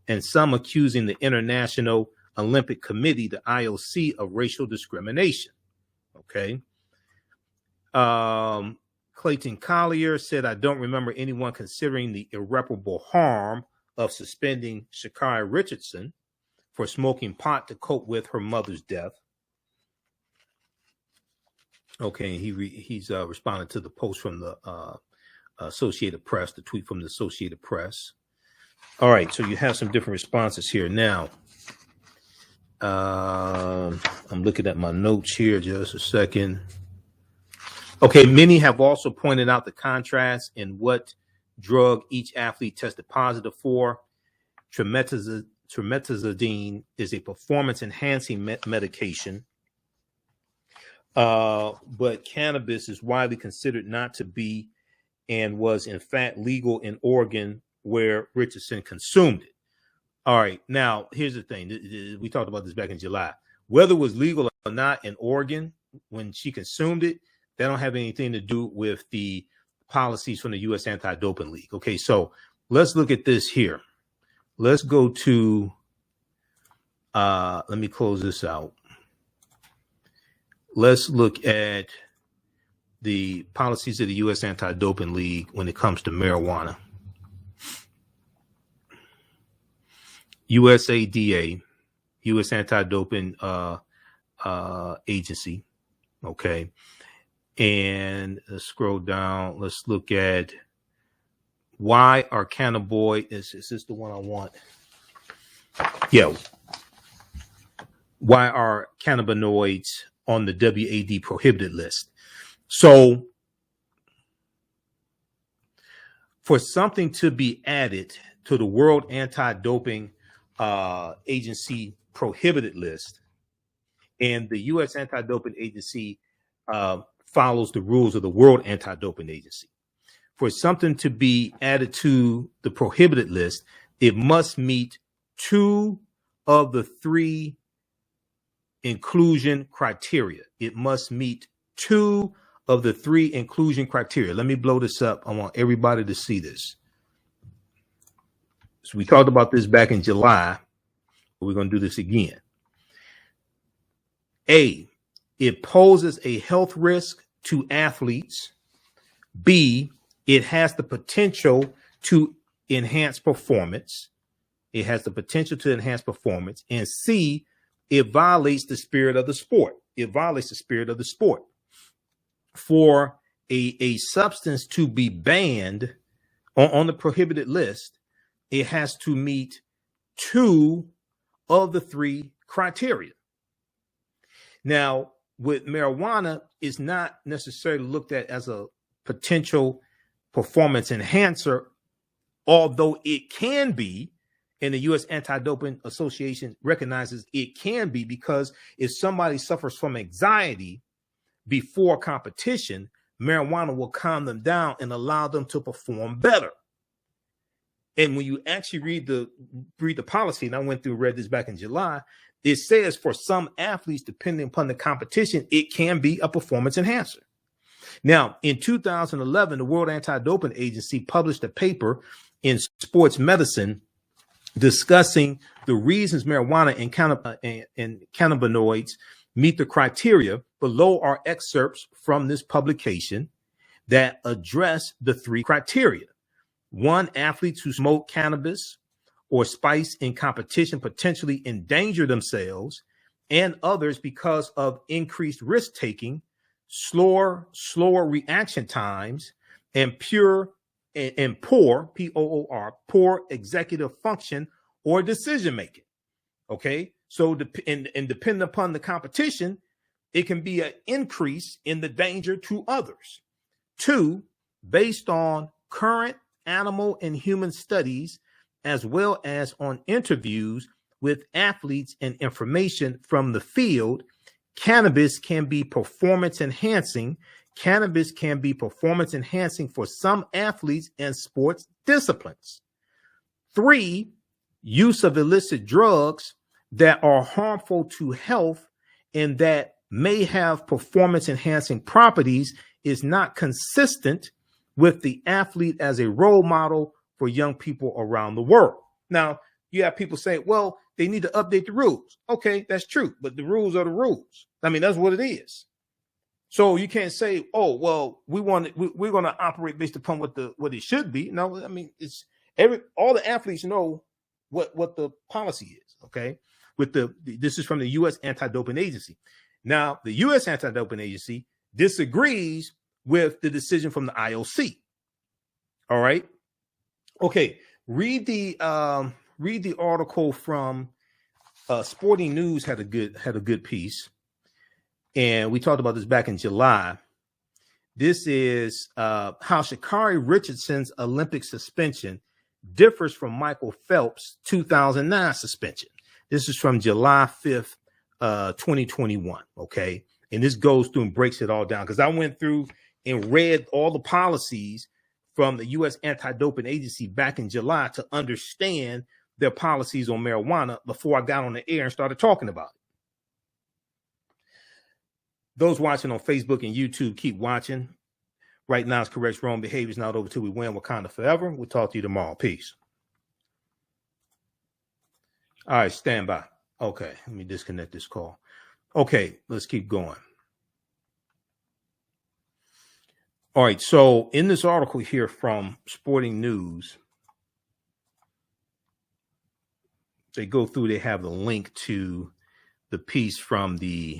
and some accusing the International Olympic Committee, the IOC, of racial discrimination. Okay. Clayton Collier said, "I don't remember anyone considering the irreparable harm of suspending Sha'Carri Richardson for smoking pot to cope with her mother's death." Okay, he's responded to the post from the Associated Press, the tweet from the Associated Press. All right, so you have some different responses here. Now, I'm looking at my notes here, just a second. Okay, many have also pointed out the contrast in what drug each athlete tested positive for. Trimetazidine is a performance-enhancing medication, but cannabis is widely considered not to be, and was in fact legal in Oregon, where Richardson consumed it. All right, now here's the thing. We talked about this back in July. Whether it was legal or not in Oregon when she consumed it, that don't have anything to do with the policies from the U.S. Anti-Doping League. Okay, so let's look at this here. Let's go to, let me close this out. Let's look at the policies of the U.S. Anti-Doping League when it comes to marijuana. USADA, U.S. Anti-Doping Agency. Okay. And let's scroll down. Let's look at why are cannabinoids, is this the one I want? Yeah. Why are cannabinoids on the WAD prohibited list? So for something to be added to the World Anti-Doping Agency prohibited list, and the U.S. Anti-Doping Agency follows the rules of the World Anti-Doping Agency. For something to be added to the prohibited list, it must meet 2 of the 3 inclusion criteria. It must meet 2 of the 3 inclusion criteria. Let me blow this up. I want everybody to see this. So we talked about this back in July, but we're going to do this again. A, it poses a health risk to athletes. B, it has the potential to enhance performance. It has the potential to enhance performance. And C, it violates the spirit of the sport. It violates the spirit of the sport. For a substance to be banned on the prohibited list, it has to meet 2 of the 3 criteria. Now, with marijuana, it's not necessarily looked at as a potential performance enhancer, although it can be, and the U.S. Anti-Doping Association recognizes it can be, because if somebody suffers from anxiety before competition, marijuana will calm them down and allow them to perform better. And when you actually read the policy, and I went through and read this back in July, it says for some athletes, depending upon the competition, it can be a performance enhancer. Now, in 2011, the World Anti-Doping Agency published a paper in Sports Medicine discussing the reasons marijuana and cannabinoids meet the criteria. Below are excerpts from this publication that address the 3 criteria. 1, athletes who smoke cannabis or spice in competition potentially endanger themselves and others because of increased risk taking, slower reaction times, and poor poor executive function or decision making. Okay, so depending upon the competition, it can be an increase in the danger to others. 2, based on current animal and human studies, as well as on interviews with athletes and information from the field, cannabis can be performance enhancing. Cannabis can be performance enhancing for some athletes and sports disciplines. 3, use of illicit drugs that are harmful to health and that may have performance enhancing properties is not consistent with the athlete as a role model for young people around the world. Now, you have people say, well, they need to update the rules. Okay, that's true, but the rules are the rules. I mean, that's what it is. So you can't say, oh, well, we're going to operate based upon what it should be. No, I mean, it's all the athletes know what the policy is. Okay, this is from the U.S. Anti-Doping Agency. Now, the U.S. Anti-Doping Agency disagrees with the decision from the IOC. All right. Okay. Read the article from Sporting News had a good piece, and we talked about this back in July. This is how Sha'Carri Richardson's Olympic suspension differs from Michael Phelps' 2009 suspension. This is from July 5th, 2021. Okay. And this goes through and breaks it all down, because I went through and read all the policies from the U.S. Anti-Doping Agency back in July to understand their policies on marijuana before I got on the air and started talking about it. Those watching on Facebook and YouTube, keep watching. Right now, it's correct wrong behavior is not over till we win Wakanda forever. We'll talk to you tomorrow. Peace. All right, stand by. Okay, let me disconnect this call. Okay, let's keep going. All right, so in this article here from Sporting News, they go through, they have the link to the piece from the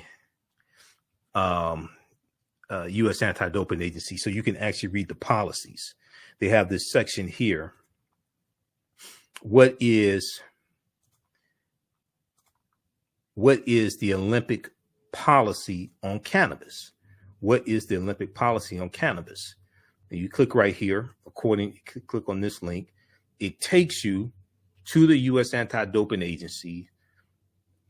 U.S. Anti-Doping Agency, so you can actually read the policies. They have this section here. What is the Olympic policy on cannabis? What is the Olympic policy on cannabis? And you click right here, click on this link. It takes you to the U.S. Anti-Doping Agency.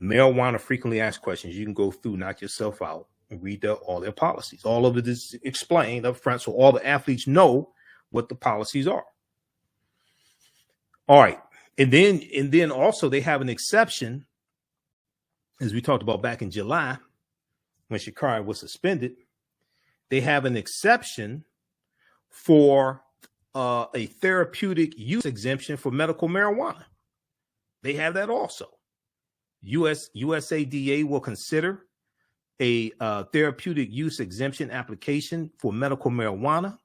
Marijuana frequently asked questions. You can go through, knock yourself out, and read all their policies. All of it is explained up front, so all the athletes know what the policies are. All right. And then also they have an exception, as we talked about back in July, when Sha'Carri was suspended. They have an exception for a therapeutic use exemption for medical marijuana. They have that also. USADA will consider a therapeutic use exemption application for medical marijuana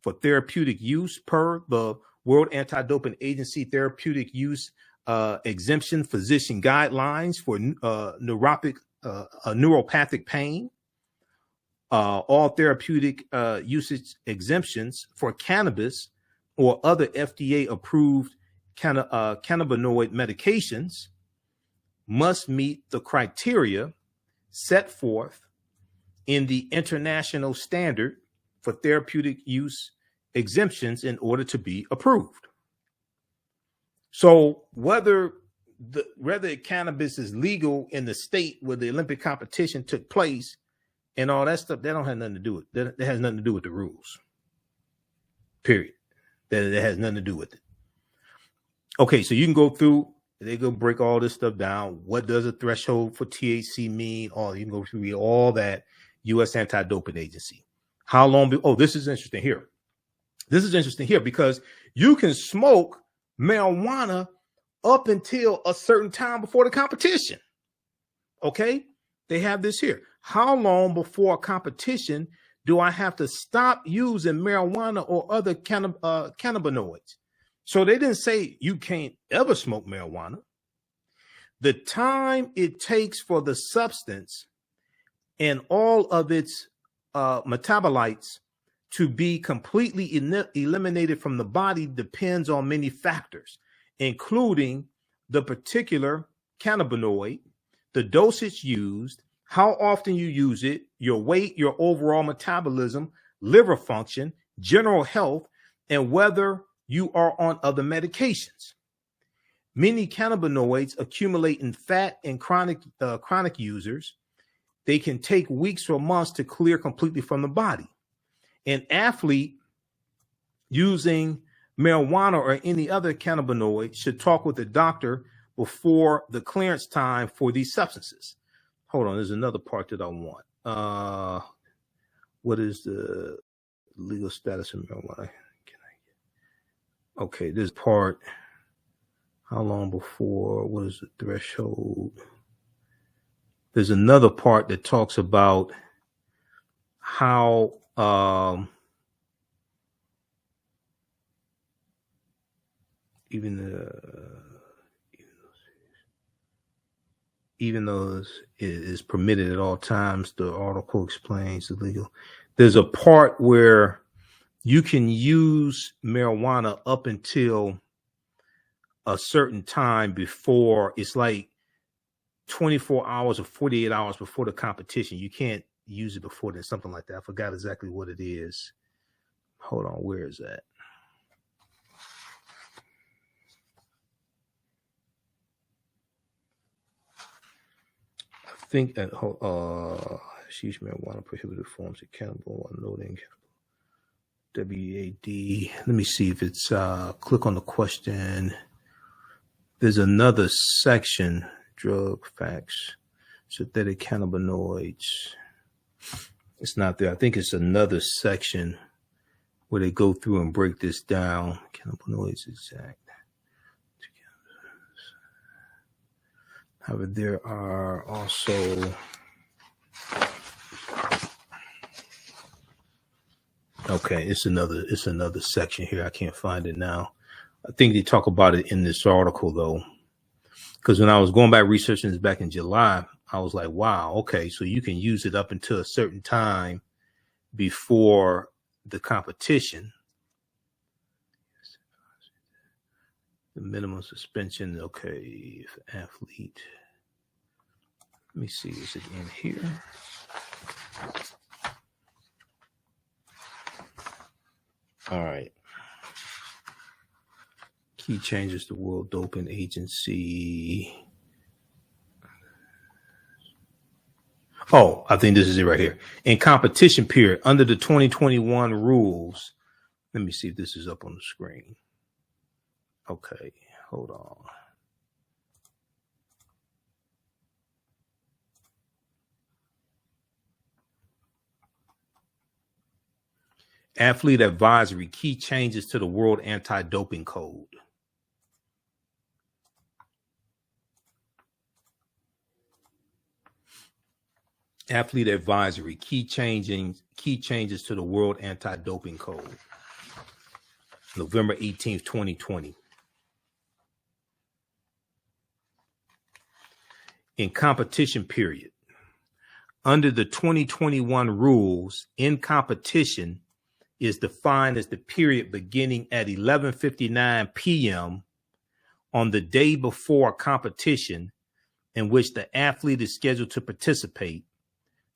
for therapeutic use per the World Anti-Doping Agency therapeutic use exemption physician guidelines for neuropathic pain. All therapeutic usage exemptions for cannabis or other FDA-approved cannabinoid medications must meet the criteria set forth in the international standard for therapeutic use exemptions in order to be approved. So whether cannabis is legal in the state where the Olympic competition took place and all that stuff, that don't have nothing to do with it. That has nothing to do with the rules. Period. That has nothing to do with it. Okay, so you can go through, they go break all this stuff down. What does a threshold for THC mean? You can go through all that. U.S. Anti-Doping Agency. How long? This is interesting here. This is interesting here because you can smoke marijuana up until a certain time before the competition. Okay, they have this here. How long before a competition do I have to stop using marijuana or other cannabinoids? So they didn't say you can't ever smoke marijuana. The time it takes for the substance and all of its metabolites to be completely eliminated from the body depends on many factors, including the particular cannabinoid, the dosage used, how often you use it, your weight, your overall metabolism, liver function, general health, and whether you are on other medications. Many cannabinoids accumulate in fat and chronic users. They can take weeks or months to clear completely from the body. An athlete using marijuana or any other cannabinoid should talk with a doctor before the clearance time for these substances. Hold on, there's another part that I want. What is the legal status of marijuana? Okay, this part. How long before? What is the threshold? There's another part that talks about how even though it is permitted at all times, the article explains the legal. There's a part where you can use marijuana up until a certain time before. It's like 24 hours or 48 hours before the competition. You can't use it before then, something like that. I forgot exactly what it is. Hold on, where is that? I think that sheesh marijuana prohibited forms of cannabis while noting WAD. Let me see if it's click on the question. There's another section, drug facts, synthetic cannabinoids. It's not there. I think it's another section where they go through and break this down. Cannabinoids exact. However, there are also it's another section here. I can't find it now. I think they talk about it in this article though. Because when I was going back researching this back in July, I was like, wow, okay, so you can use it up until a certain time before the competition. The minimum suspension, okay, for athlete. Let me see, is it in here? All right. Key changes to World Doping Agency. I think this is it right here. In competition period, under the 2021 rules. Let me see if this is up on the screen. Okay, hold on. Athlete advisory, key changes to the World Anti-Doping Code. Athlete advisory, key changes to the World Anti-Doping Code. November 18th, 2020. In competition period. Under the 2021 rules, in competition is defined as the period beginning at 11:59 p.m. on the day before competition in which the athlete is scheduled to participate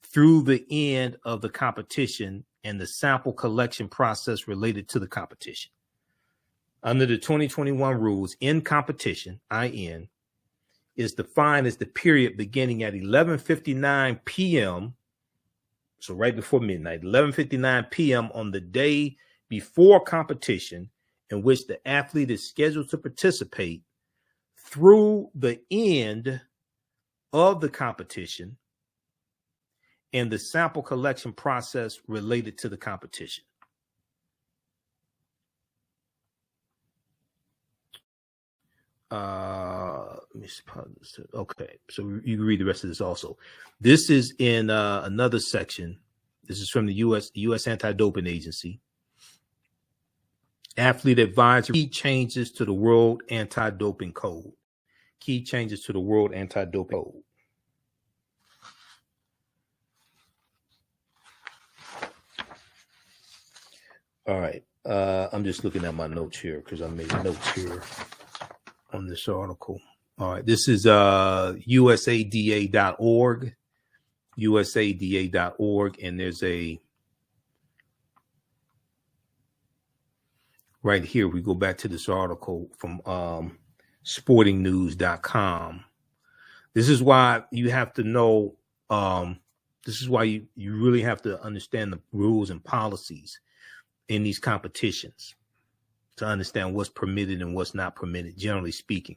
through the end of the competition and the sample collection process related to the competition. Under the 2021 rules, in competition, IN, is defined as the period beginning at 11:59 p.m., so right before midnight, 11:59 p.m. on the day before competition in which the athlete is scheduled to participate through the end of the competition and the sample collection process related to the competition. Let me see. Okay, so you can read the rest of this also. This is in another section. This is from the U.S. Anti-Doping Agency. Athlete advisory, key changes to the World Anti-Doping Code. Key changes to the World Anti-Doping Code. All right. I'm just looking at my notes here because I made notes here on this article. All right. This is USADA.org. USADA.org. And there's a right here. We go back to this article from sportingnews.com. This is why you have to know. This is why you really have to understand the rules and policies in these competitions to understand what's permitted and what's not permitted, generally speaking.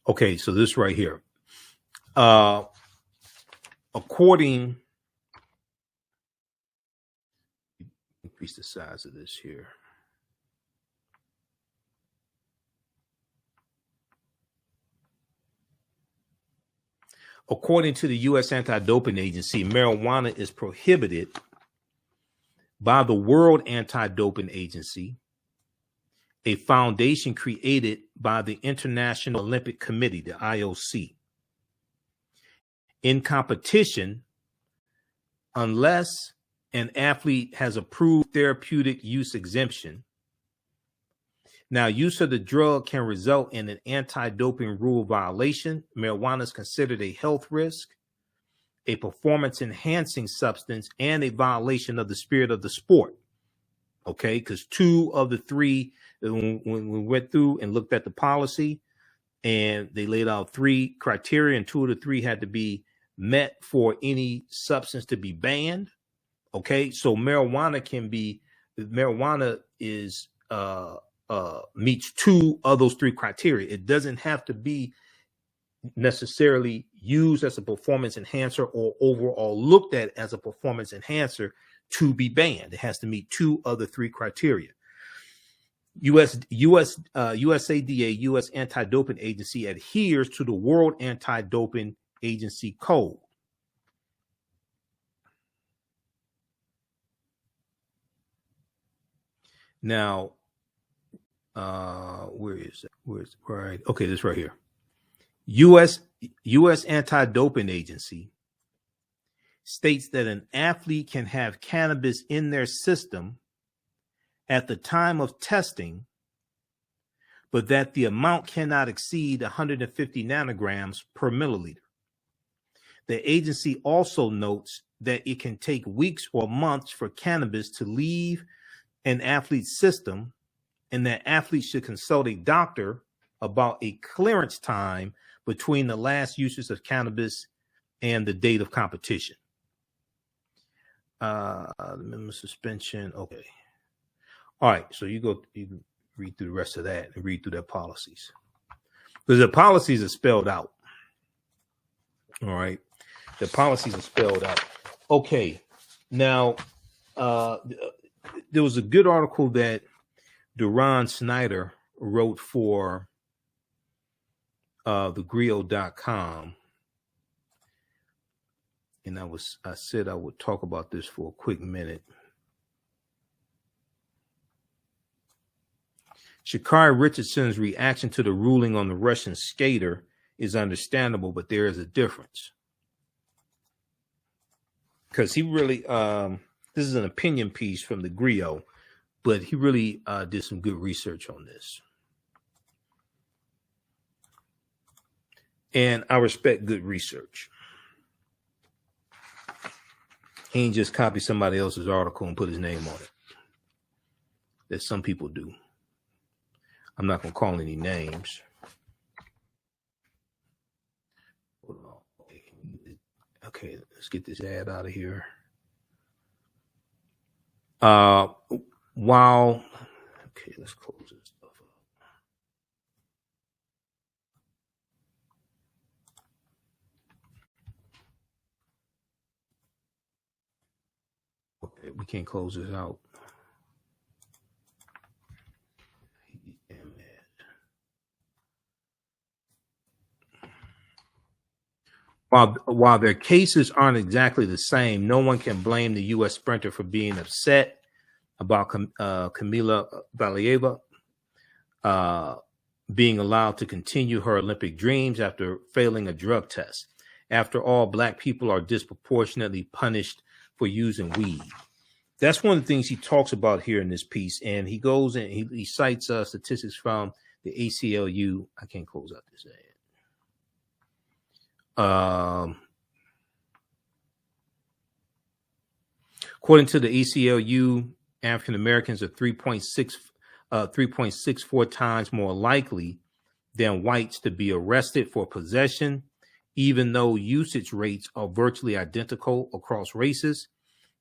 Okay, so this right here. According, increase the size of this here. According to the U.S. Anti-Doping Agency, marijuana is prohibited by the World Anti-Doping Agency, a foundation created by the International Olympic Committee, the IOC. In competition, unless an athlete has approved therapeutic use exemption. Now, use of the drug can result in an anti-doping rule violation. Marijuana is considered a health risk, a performance-enhancing substance, and a violation of the spirit of the sport. Okay, because two of the three, when we went through and looked at the policy, and they laid out three criteria, and two of the three had to be met for any substance to be banned. Okay, so marijuana is meets two of those three criteria. It doesn't have to be necessarily used as a performance enhancer or overall looked at as a performance enhancer to be banned. It has to meet two of the three criteria. USADA, U.S. Anti-Doping Agency, adheres to the World Anti-Doping Agency Code. Now, where is it? Where's right? Okay, this right here. U.S. Anti-Doping Agency states that an athlete can have cannabis in their system at the time of testing, but that the amount cannot exceed 150 nanograms per milliliter. The agency also notes that it can take weeks or months for cannabis to leave an athlete's system, and that athletes should consult a doctor about a clearance time between the last uses of cannabis and the date of competition. Minimum suspension. Okay. All right. So you can read through the rest of that and read through their policies. Because the policies are spelled out. All right. The policies are spelled out. Okay. Now, there was a good article that Duran Snyder wrote for thegrio.com. And I said I would talk about this for a quick minute. Sha'Carri Richardson's reaction to the ruling on the Russian skater is understandable, but there is a difference. Because he really, this is an opinion piece from the Griot, but he really did some good research on this. And I respect good research. He ain't just copy somebody else's article and put his name on it. That some people do. I'm not going to call any names. Hold on. Okay, let's get this ad out of here. Okay, let's close this stuff up. Okay, we can't close this out. While their cases aren't exactly the same, no one can blame the U.S. sprinter for being upset about Kamila Valieva being allowed to continue her Olympic dreams after failing a drug test. After all, Black people are disproportionately punished for using weed. That's one of the things he talks about here in this piece. And he goes and he cites statistics from the ACLU. I can't close out this ad. According to the ACLU, African Americans are 3.64 times more likely than whites to be arrested for possession, even though usage rates are virtually identical across races.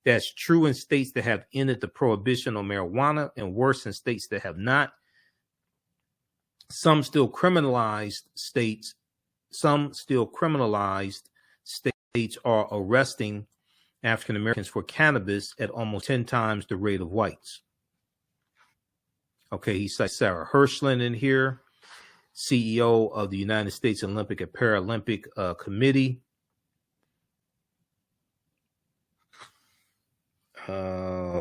That's true in states that have ended the prohibition on marijuana and worse in states that have not. Some still criminalized states are arresting African Americans for cannabis at almost 10 times the rate of whites. Okay, he cites Sarah Hirschland in here, CEO of the United States Olympic and Paralympic Committee.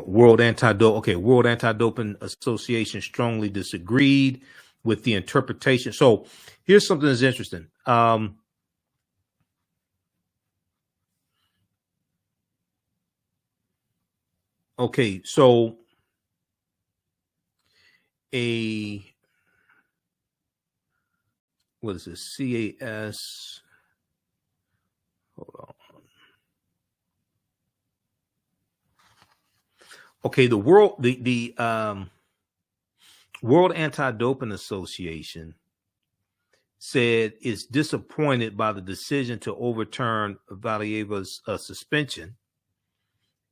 World Anti-Doping Association strongly disagreed with the interpretation. So here's something that's interesting. Okay, so what is this? CAS. Hold on. Okay, the World Anti-Doping Association said it's disappointed by the decision to overturn Valieva's suspension.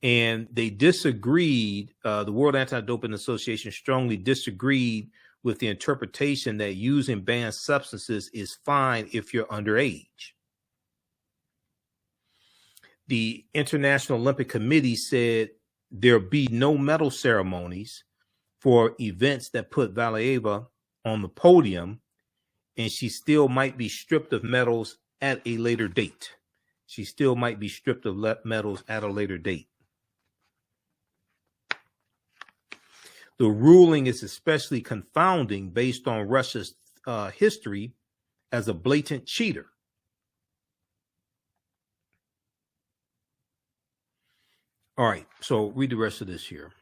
And they disagreed, the World Anti-Doping Association strongly disagreed with the interpretation that using banned substances is fine if you're underage. The International Olympic Committee said there'll be no medal ceremonies for events that put Valieva on the podium, and she still might be stripped of medals at a later date. She still might be stripped of medals at a later date. The ruling is especially confounding based on Russia's history as a blatant cheater. All right, so read the rest of this here.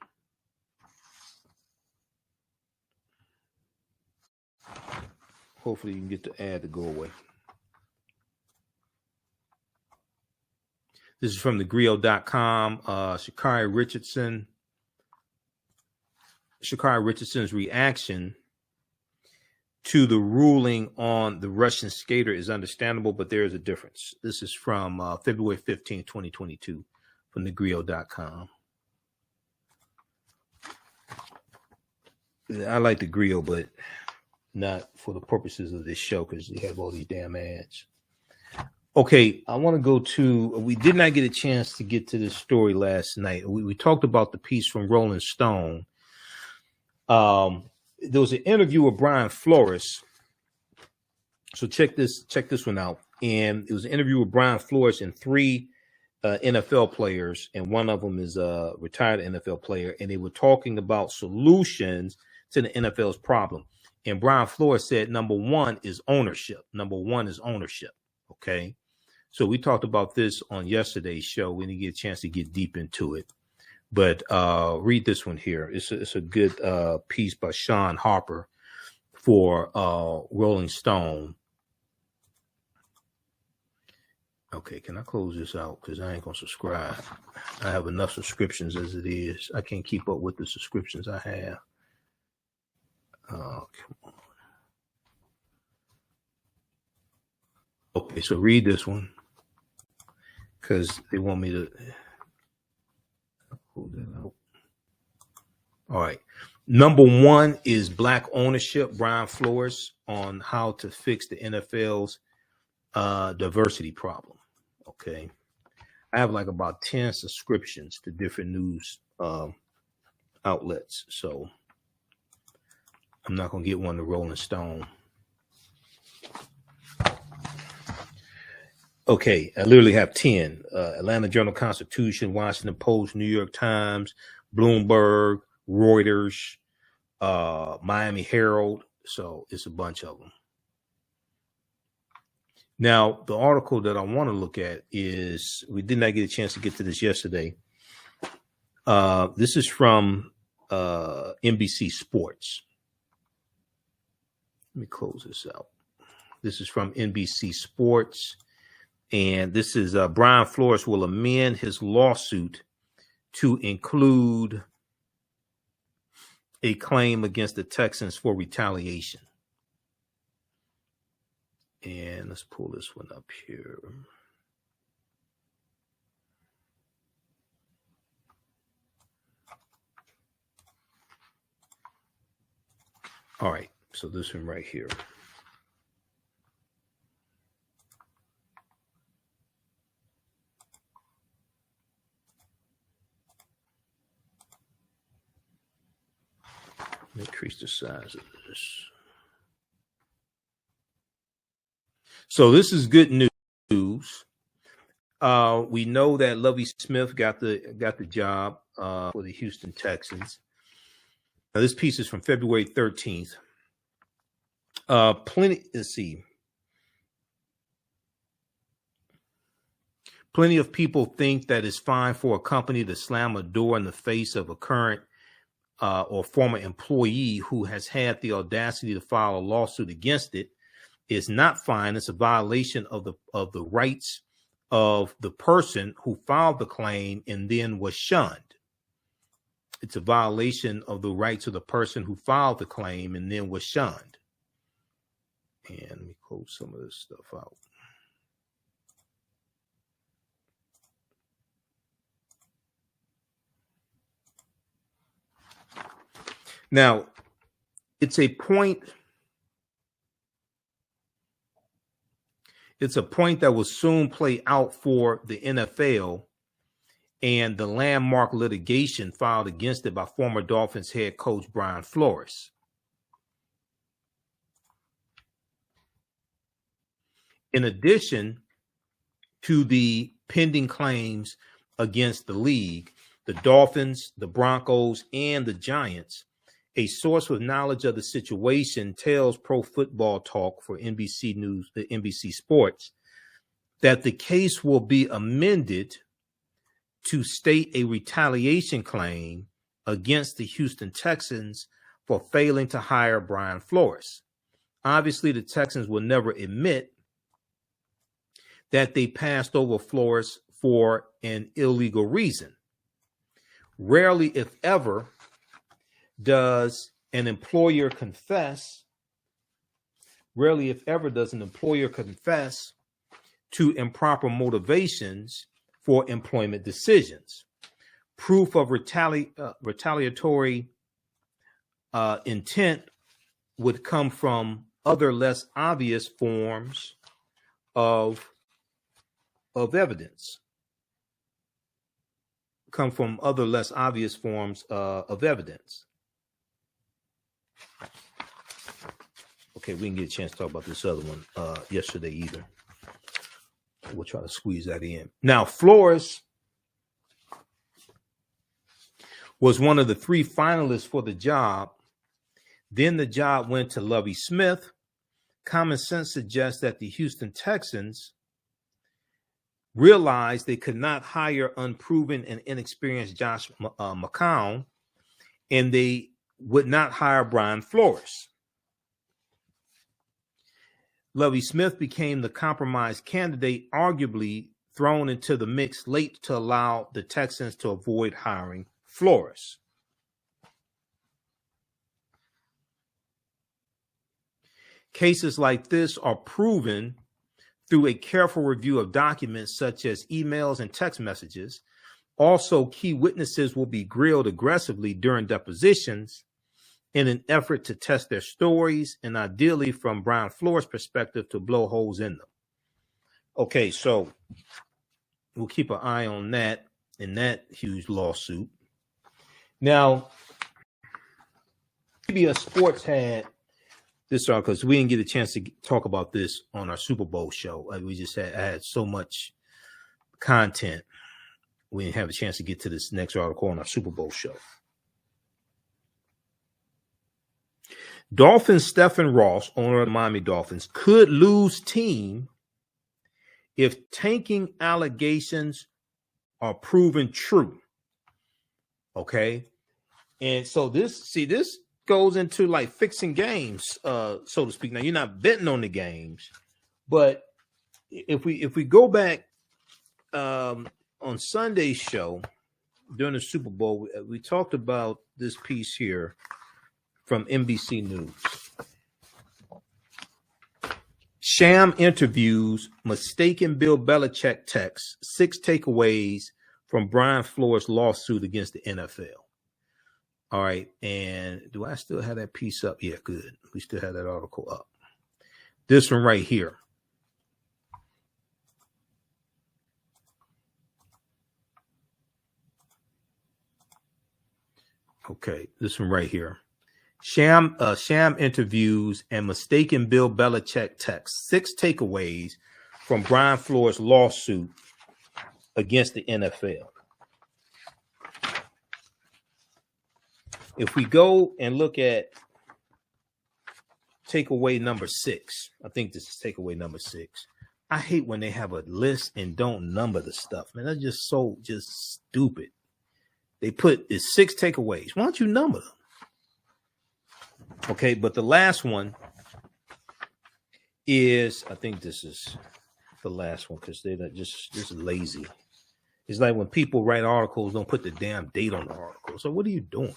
Hopefully you can get the ad to go away. This is from thegrio.com. Sha'Carri Richardson's reaction to the ruling on the Russian skater is understandable, but there is a difference. This is from February 15, 2022, from thegrio.com. I like the Griot, but not for the purposes of this show because they have all these damn ads. Okay, I want to go to, we did not get a chance to get to this story last night. We talked about the piece from Rolling Stone. There was an interview with Brian Flores. So check this one out. And it was an interview with Brian Flores and 3 NFL players, and one of them is a retired NFL player, and they were talking about solutions to the NFL's problem. And Brian Flores said, number one is ownership. Okay. So we talked about this on yesterday's show. We didn't get a chance to get deep into it, but read this one here. It's a good piece by Sean Harper for Rolling Stone. Okay, can I close this out? Because I ain't going to subscribe. I have enough subscriptions as it is. I can't keep up with the subscriptions I have. Oh, come on. Okay, so read this one. Because they want me to hold that out. All right. Number one is black ownership, Brian Flores, on how to fix the NFL's diversity problem. Okay. I have like about 10 subscriptions to different news outlets. So I'm not going to get one to Rolling Stone. Okay, I literally have 10. Atlanta Journal-Constitution, Washington Post, New York Times, Bloomberg, Reuters, Miami Herald. So it's a bunch of them. Now, the article that I want to look at is, we did not get a chance to get to this yesterday. This is from NBC Sports. Let me close this out. This is from NBC Sports. And this is Brian Flores will amend his lawsuit to include a claim against the Texans for retaliation. And let's pull this one up here. All right, so this one right here. Increase the size of this. So this is good news. We know that Lovie Smith got the job for the Houston Texans. Now this piece is from February 13th. Plenty of people think that it's fine for a company to slam a door in the face of a current or former employee who has had the audacity to file a lawsuit against it. It's not fine. It's a violation of the rights of the person who filed the claim and then was shunned. It's a violation of the rights of the person who filed the claim and then was shunned. And let me close some of this stuff out. Now, it's a point that will soon play out for the NFL and the landmark litigation filed against it by former Dolphins head coach Brian Flores. In addition to the pending claims against the league, the Dolphins, the Broncos, and the Giants, a source with knowledge of the situation tells Pro Football Talk for NBC News, NBC Sports, that the case will be amended to state a retaliation claim against the Houston Texans for failing to hire Brian Flores. Obviously, the Texans will never admit that they passed over Flores for an illegal reason. Rarely, if ever, does an employer confess to improper motivations for employment decisions. Proof of retaliatory intent would come from other less obvious forms of evidence. Come from other less obvious forms of evidence. Okay, we didn't get a chance to talk about this other one yesterday either. We'll try to squeeze that in. Now, Flores was one of the 3 finalists for the job. Then the job went to Lovie Smith. Common sense suggests that the Houston Texans realized they could not hire unproven and inexperienced Josh McCown, and they would not hire Brian Flores. Lovie Smith became the compromise candidate, arguably thrown into the mix late to allow the Texans to avoid hiring Flores. Cases like this are proven through a careful review of documents such as emails and text messages. Also, key witnesses will be grilled aggressively during depositions in an effort to test their stories and ideally from Brian Flores' perspective to blow holes in them. Okay, so we'll keep an eye on that in that huge lawsuit. Now, CBS Sports had this article because we didn't get a chance to talk about this on our Super Bowl show. I had so much content. We didn't have a chance to get to this next article on our Super Bowl show. Dolphins Stephen Ross, owner of the Miami Dolphins, could lose team if tanking allegations are proven true. Okay. And so this goes into like fixing games, so to speak. Now, you're not betting on the games, but if we go back on Sunday's show during the Super Bowl, we talked about this piece here from NBC News. Sham interviews, mistaken Bill Belichick text, 6 takeaways from Brian Flores' lawsuit against the NFL. All right, and do I still have that piece up? Yeah, good. We still have that article up. This one right here. Okay, this one right here. Sham interviews and mistaken Bill Belichick text, 6 takeaways from Brian Flores' lawsuit against the NFL. If we go and look at takeaway number 6, I think this is takeaway number 6. I hate when they have a list and don't number the stuff, man. That's just so stupid. They put it's 6 takeaways. Why don't you number them? Okay, but the last one is, I think this is the last one because they're just lazy. It's like when people write articles, don't put the damn date on the article. So what are you doing?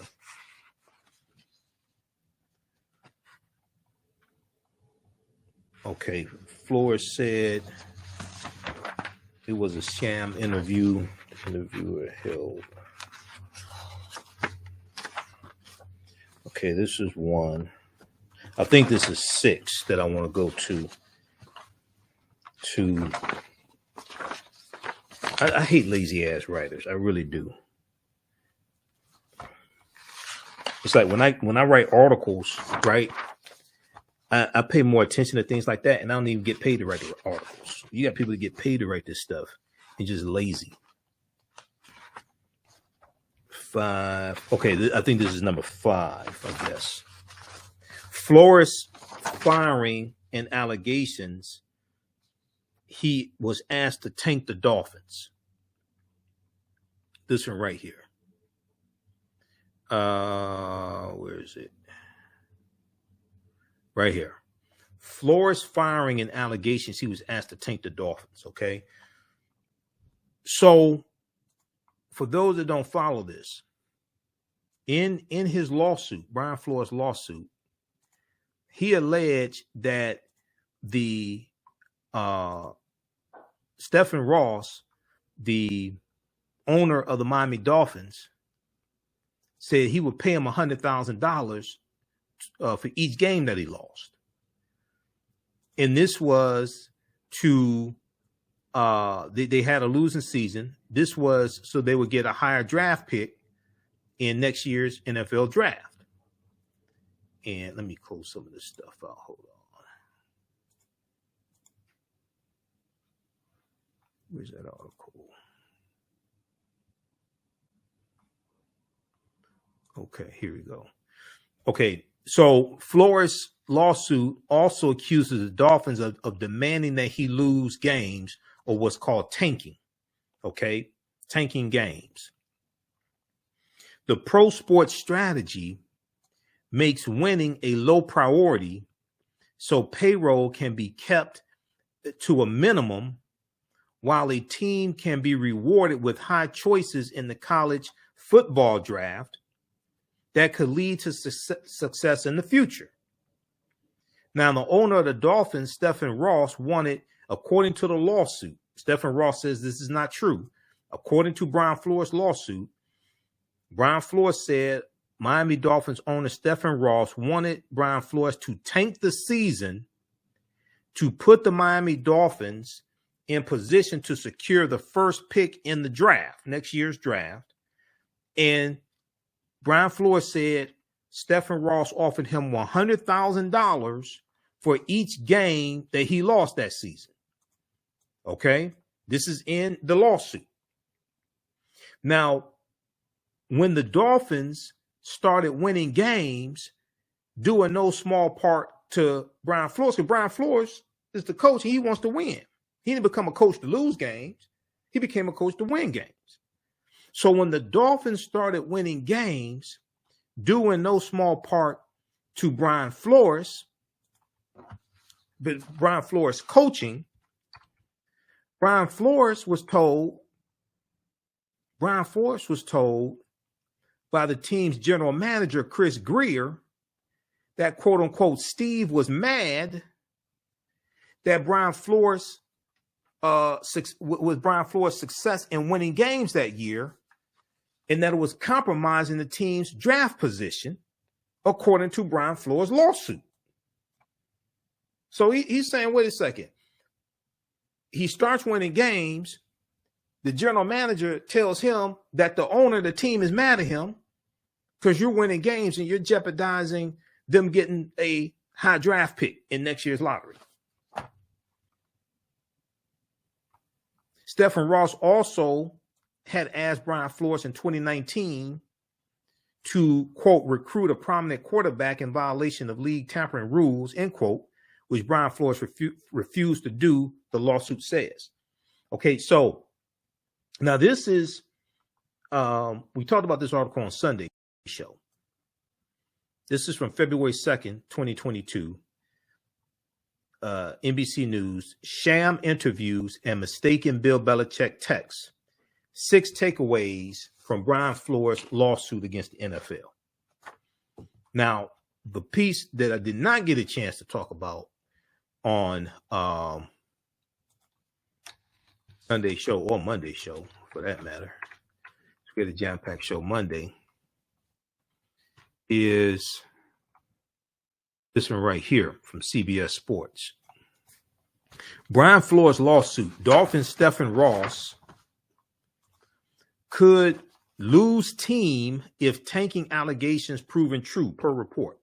Okay, Flores said it was a sham interview. The interviewer held. Okay, this is 1. I think this is 6 that I want to go to. I hate lazy ass writers. I really do. It's like when I write articles, right? I pay more attention to things like that, and I don't even get paid to write the articles. You got people that get paid to write this stuff and just lazy. 5. Okay, I think this is number 5, I guess. Flores firing and allegations. He was asked to tank the Dolphins. This one right here. Where is it? Right here. Flores firing and allegations. He was asked to tank the Dolphins. Okay. So for those that don't follow this, in his lawsuit, Brian Flores' lawsuit, he alleged that the Stephen Ross, the owner of the Miami Dolphins, said he would pay him $100,000 for each game that he lost. And this was to they had a losing season. This was so they would get a higher draft pick in next year's NFL draft. And let me close some of this stuff out. Hold on. Where's that article? Okay, here we go. Okay, so Flores' lawsuit also accuses the Dolphins of demanding that he lose games, or what's called tanking. Okay, tanking games. The pro sports strategy makes winning a low priority so payroll can be kept to a minimum while a team can be rewarded with high choices in the college football draft that could lead to success in the future. Now, the owner of the Dolphins, Stephen Ross, wanted, according to the lawsuit, Stephen Ross says this is not true. According to Brian Flores' lawsuit, Brian Flores said Miami Dolphins owner Stephen Ross wanted Brian Flores to tank the season to put the Miami Dolphins in position to secure the first pick in the draft, next year's draft. And Brian Flores said Stephen Ross offered him $100,000 for each game that he lost that season. Okay, this is in the lawsuit. Now, when the Dolphins started winning games, due in no small part to Brian Flores, because Brian Flores is the coach and he wants to win. He didn't become a coach to lose games. He became a coach to win games. So when the Dolphins started winning games, due in no small part to Brian Flores, but Brian Flores coaching, Brian Flores was told by the team's general manager, Chris Greer, that quote unquote Steve was mad that Brian Flores with Brian Flores' success in winning games that year, and that it was compromising the team's draft position, according to Brian Flores' lawsuit. So he's saying, wait a second. He starts winning games. The general manager tells him that the owner of the team is mad at him because you're winning games and you're jeopardizing them getting a high draft pick in next year's lottery. Stephen Ross also had asked Brian Flores in 2019 to, quote, recruit a prominent quarterback in violation of league tampering rules, end quote, which Brian Flores refused to do, the lawsuit says. Okay, so now this is, we talked about this article on Sunday show. This is from February 2nd, 2022. NBC News, sham interviews and mistaken Bill Belichick texts. 6 takeaways from Brian Flores' lawsuit against the NFL. Now, the piece that I did not get a chance to talk about on Sunday show or Monday show, for that matter, we had a jam-packed show Monday, is this one right here from CBS Sports. Brian Flores' lawsuit, Dolphins Stephen Ross could lose team if tanking allegations proven true, per report.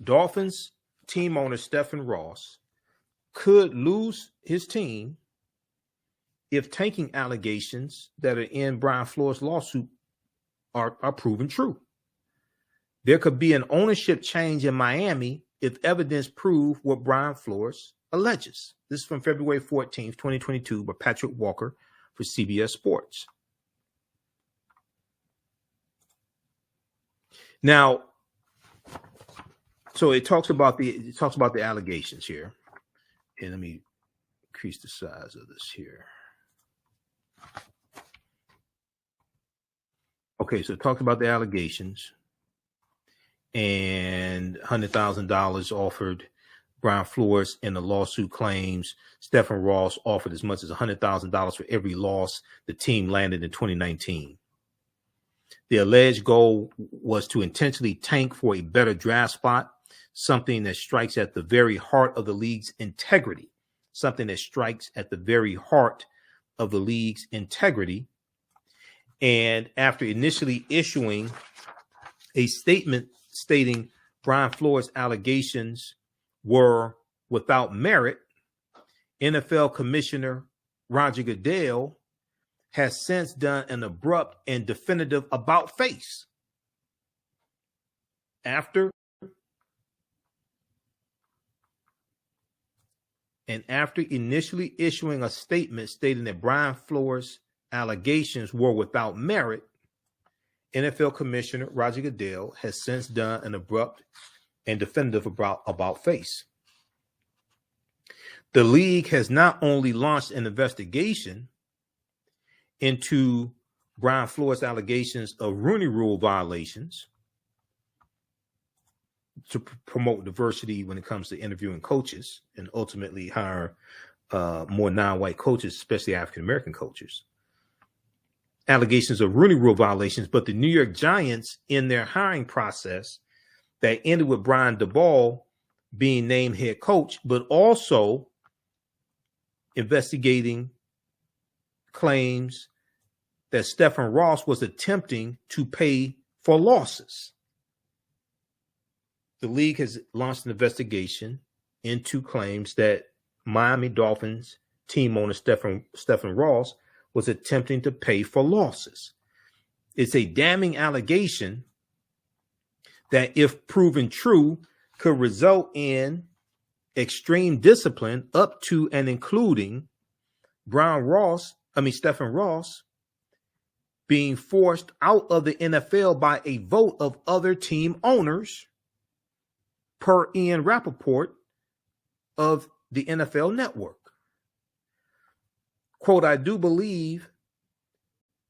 Dolphins team owner Stephen Ross could lose his team if tanking allegations that are in Brian Flores' lawsuit are proven true. There could be an ownership change in Miami if evidence prove what Brian Flores alleges. This is from February 14th, 2022 by Patrick Walker for CBS Sports. Now, so it talks about the allegations here. And let me increase the size of this here. Okay, so it talks about the allegations and $100,000 offered. Brian Flores in the lawsuit claims Stephen Ross offered as much as $100,000 for every loss the team landed in 2019. The alleged goal was to intentionally tank for a better draft spot, something that strikes at the very heart of the league's integrity. And after initially issuing a statement stating Brian Flores' allegations were without merit, NFL Commissioner Roger Goodell has since done an abrupt and definitive about-face. After initially issuing a statement stating that Brian Flores' allegations were without merit, NFL Commissioner Roger Goodell has since done an abrupt and definitive about-face. The league has not only launched an investigation into Brian Flores' allegations of Rooney Rule violations to promote diversity when it comes to interviewing coaches and ultimately hire more non-white coaches, especially African-American coaches. Allegations of Rooney Rule violations, but the New York Giants, in their hiring process that ended with Brian DeBall being named head coach, but also investigating claims that Stephen Ross was attempting to pay for losses. The league has launched an investigation into claims that Miami Dolphins team owner Stephen Ross was attempting to pay for losses. It's a damning allegation that, if proven true, could result in extreme discipline up to and including Stephen Ross being forced out of the NFL by a vote of other team owners, per Ian Rappaport of the NFL Network. Quote, I do believe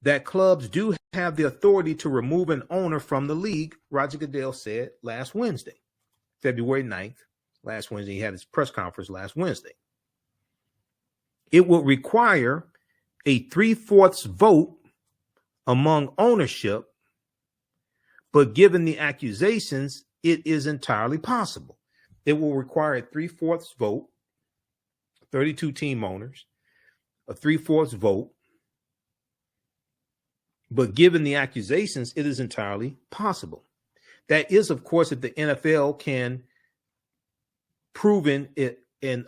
that clubs do have the authority to remove an owner from the league, Roger Goodell said last Wednesday, February 9th. Last Wednesday, he had his press conference last Wednesday. It would require a 3/4 vote among ownership, but given the accusations, it is entirely possible. It will require a 3/4 vote, 32 team owners, a 3/4 vote, but given the accusations, it is entirely possible. That is, of course, if the NFL can proven it, and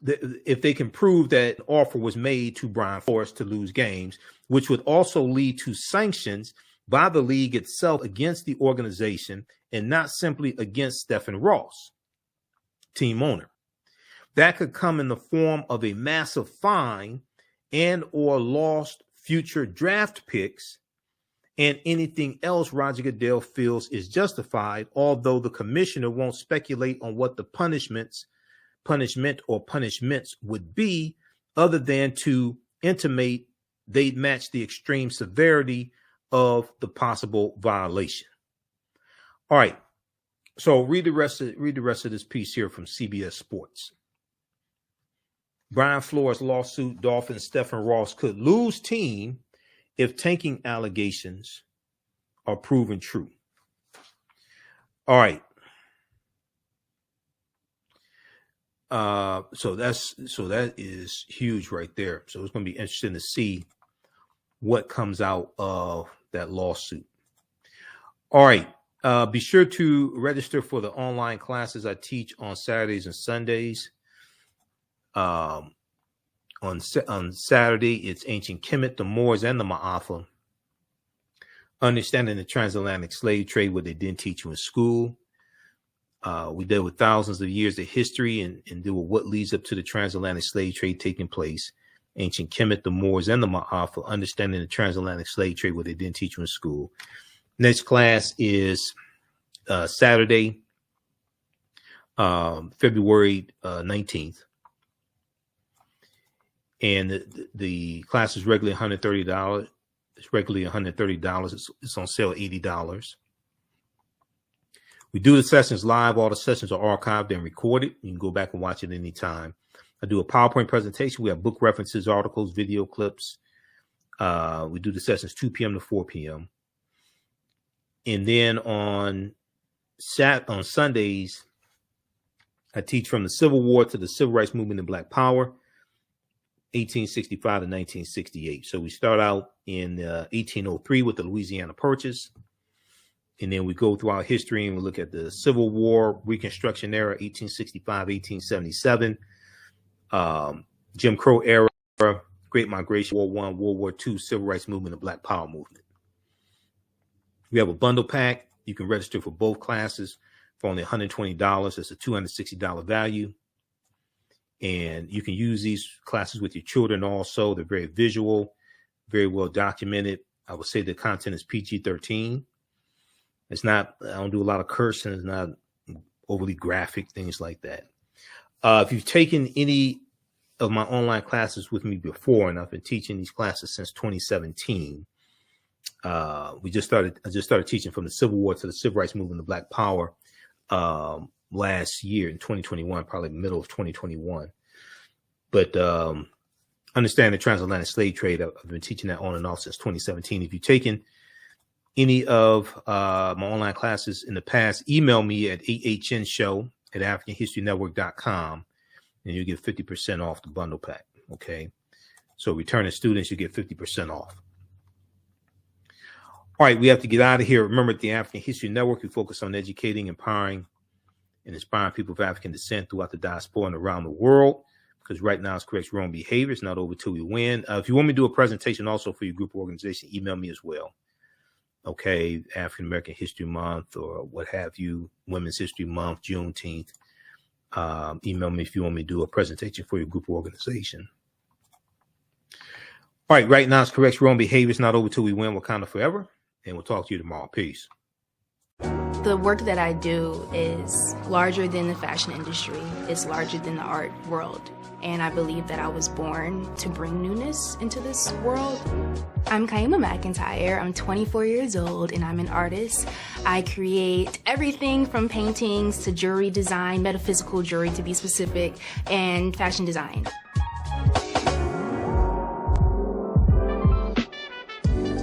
if they can prove that an offer was made to Brian Flores to lose games, which would also lead to sanctions by the league itself against the organization and not simply against Stephen Ross, team owner. That could come in the form of a massive fine and or lost future draft picks and anything else Roger Goodell feels is justified, although the commissioner won't speculate on what the punishment or punishments would be, other than to intimate they'd match the extreme severity of the possible violation. All right. So read the rest of this piece here from CBS Sports. Brian Flores lawsuit, Dolphins Stephen Ross could lose team if tanking allegations are proven true. All right. So that is huge right there. So it's going to be interesting to see what comes out of that lawsuit. All right. Be sure to register for the online classes I teach on Saturdays and Sundays. On Saturday, it's ancient Kemet, the Moors, and the Maafa. Understanding the transatlantic slave trade, what they didn't teach you in school. We deal with thousands of years of history and deal with what leads up to the transatlantic slave trade taking place. Ancient Kemet, the Moors, and the Maafa. Understanding the transatlantic slave trade, what they didn't teach you in school. Next class is Saturday, February 19th. And the class is regularly $130. It's regularly $130. It's on sale $80. We do the sessions live. All the sessions are archived and recorded. You can go back and watch it anytime. I do a PowerPoint presentation. We have book references, articles, video clips, We do the sessions 2 p.m. to 4 p.m. And then on Sundays, I teach from the Civil War to the Civil Rights Movement and Black Power, 1865 to 1968. So we start out in 1803 with the Louisiana Purchase. And then we go through our history and we look at the Civil War, Reconstruction era, 1865, 1877, Jim Crow era, Great Migration, War I, World War II, Civil Rights Movement, and Black Power Movement. We have a bundle pack. You can register for both classes for only $120. It's a $260 value. And you can use these classes with your children also. They're very visual, very well documented. I would say the content is PG-13. It's not, I don't do a lot of cursing. It's not overly graphic, things like that. If you've taken any of my online classes with me before, and I've been teaching these classes since 2017, I just started teaching from the Civil War to the Civil Rights Movement and Black Power last year in 2021, probably middle of 2021. But understand the transatlantic slave trade, I've been teaching that on and off since 2017. If you've taken any of my online classes in the past, email me at TheAHNShow@AfricanHistoryNetwork.com, and you get 50% off the bundle pack. Okay. So returning students, you get 50% off. All right, we have to get out of here. Remember, at the African History Network, we focus on educating, empowering, and inspiring people of African descent throughout the diaspora and around the world, because right now it's correct wrong behavior. It's not over till we win. If you want me to do a presentation also for your group or organization, email me as well. Okay, African American History Month or what have you, Women's History Month, Juneteenth. Email me if you want me to do a presentation for your group or organization. All right, right now it's correct wrong behavior. It's not over till we win. Wakanda forever. And we'll talk to you tomorrow. Peace. The work that I do is larger than the fashion industry. It's larger than the art world. And I believe that I was born to bring newness into this world. I'm Kaima McIntyre. I'm 24 years old and I'm an artist. I create everything from paintings to jewelry design, metaphysical jewelry to be specific, and fashion design.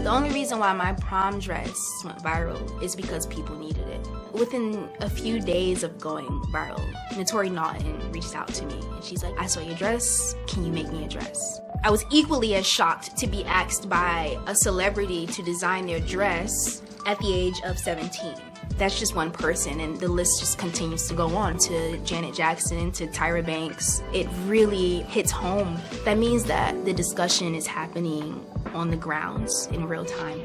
The only reason why my prom dress went viral is because people needed it. Within a few days of going viral, Notori Naughton reached out to me and she's like, I saw your dress, can you make me a dress? I was equally as shocked to be asked by a celebrity to design their dress at the age of 17. That's just one person, and the list just continues to go on, to Janet Jackson, to Tyra Banks. It really hits home. That means that the discussion is happening on the grounds in real time.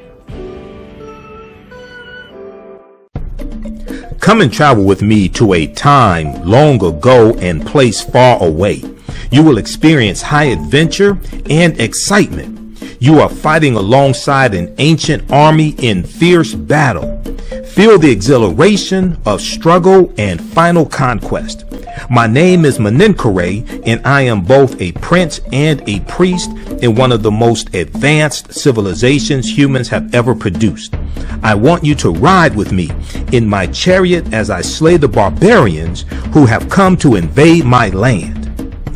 Come and travel with me to a time long ago and place far away. You will experience high adventure and excitement. You are fighting alongside an ancient army in fierce battle. Feel the exhilaration of struggle and final conquest. My name is Maninkere, and I am both a prince and a priest in one of the most advanced civilizations humans have ever produced. I want you to ride with me in my chariot as I slay the barbarians who have come to invade my land.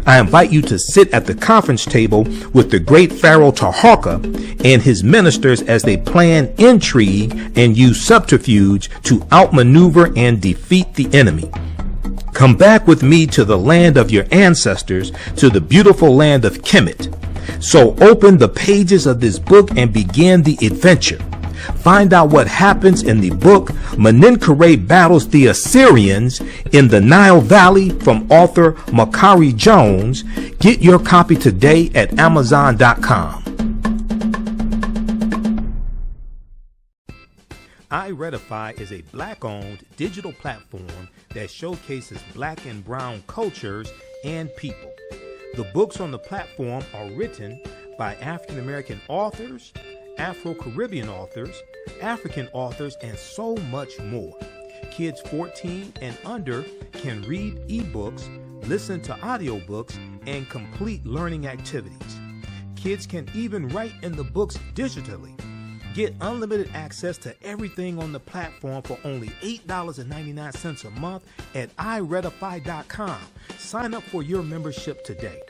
I invite you to sit at the conference table with the great Pharaoh Taharka and his ministers as they plan intrigue and use subterfuge to outmaneuver and defeat the enemy. Come back with me to the land of your ancestors, to the beautiful land of Kemet. So open the pages of this book and begin the adventure. Find out what happens in the book Maninkere Battles the Assyrians in the Nile Valley from author Makari Jones. Get your copy today at Amazon.com. iRedify is a Black-owned digital platform that showcases Black and Brown cultures and people. The books on the platform are written by African American authors, Afro-Caribbean authors, African authors, and so much more. Kids 14 and under can read ebooks, listen to audiobooks, and complete learning activities. Kids can even write in the books digitally. Get unlimited access to everything on the platform for only $8.99 a month at iRedify.com. Sign up for your membership today.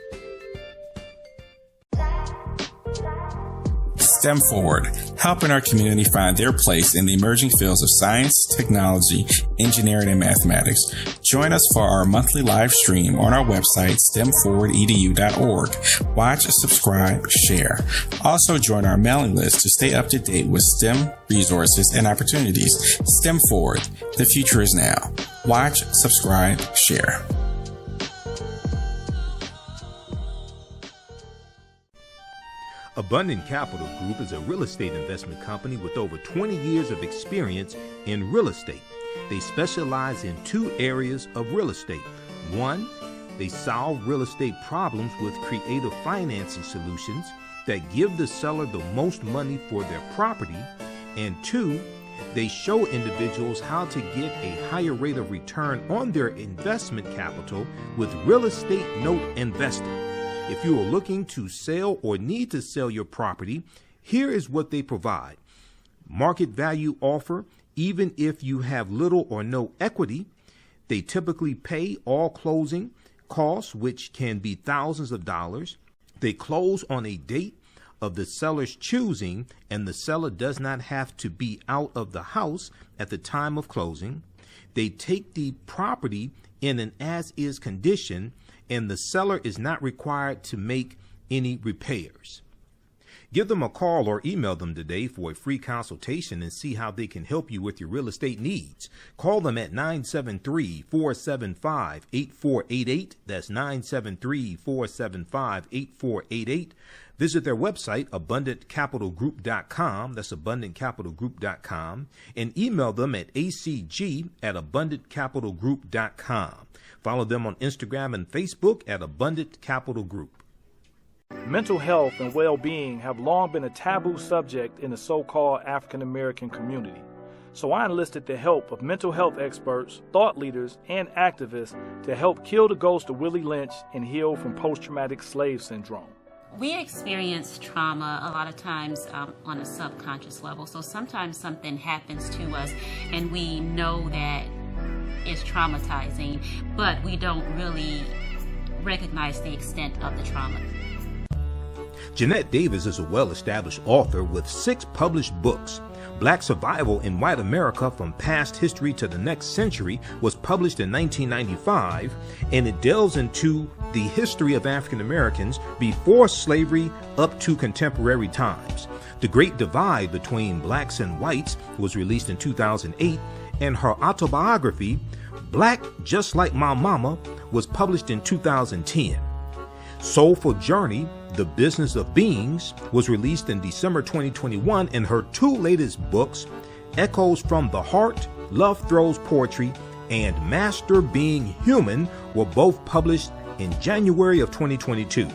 STEM Forward, helping our community find their place in the emerging fields of science, technology, engineering, and mathematics. Join us for our monthly live stream on our website, stemforwardedu.org. Watch, subscribe, share. Also join our mailing list to stay up to date with STEM resources and opportunities. STEM Forward, the future is now. Watch, subscribe, share. Abundant Capital Group is a real estate investment company with over 20 years of experience in real estate. They specialize in two areas of real estate. One, they solve real estate problems with creative financing solutions that give the seller the most money for their property. And two, they show individuals how to get a higher rate of return on their investment capital with real estate note investing. If you are looking to sell or need to sell your property, here is what they provide. Market value offer, even if you have little or no equity. They typically pay all closing costs, which can be thousands of dollars. They close on a date of the seller's choosing, and the seller does not have to be out of the house at the time of closing. They take the property in an as-is condition, and the seller is not required to make any repairs. Give them a call or email them today for a free consultation and see how they can help you with your real estate needs. Call them at 973-475-8488. That's 973-475-8488. Visit their website, abundantcapitalgroup.com. That's abundantcapitalgroup.com. And email them at acg@abundantcapitalgroup.com. Follow them on Instagram and Facebook at Abundant Capital Group. Mental health and well-being have long been a taboo subject in the so-called African American community. So I enlisted the help of mental health experts, thought leaders, and activists to help kill the ghost of Willie Lynch and heal from post-traumatic slave syndrome. We experience trauma a lot of times on a subconscious level. So sometimes something happens to us and we know that it's traumatizing, but we don't really recognize the extent of the trauma. Jeanette Davis is a well-established author with 6 published books. Black Survival in White America from Past History to the Next Century was published in 1995, and it delves into the history of African Americans before slavery up to contemporary times. The Great Divide Between Blacks and Whites was released in 2008, and her autobiography, Black Just Like My Mama, was published in 2010. Soulful Journey, The Business of Beings, was released in December 2021, and her 2 latest books, Echoes from the Heart, Love Throws Poetry, and Master Being Human, were both published in January of 2022.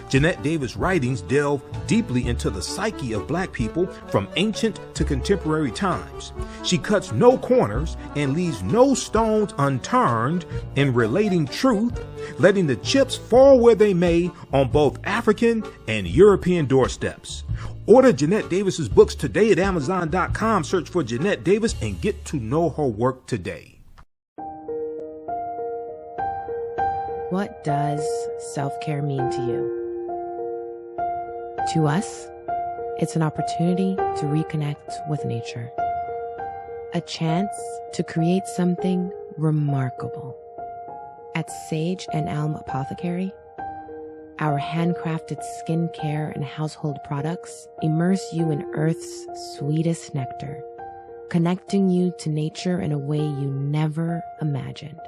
Jeanette Davis' writings delve deeply into the psyche of Black people from ancient to contemporary times. She cuts no corners and leaves no stones unturned in relating truth, letting the chips fall where they may on both African and European doorsteps. Order Jeanette Davis's books today at Amazon.com. Search for Jeanette Davis and get to know her work today. What does self-care mean to you? To us, it's an opportunity to reconnect with nature. A chance to create something remarkable. At Sage and Elm Apothecary, our handcrafted skincare and household products immerse you in Earth's sweetest nectar, connecting you to nature in a way you never imagined.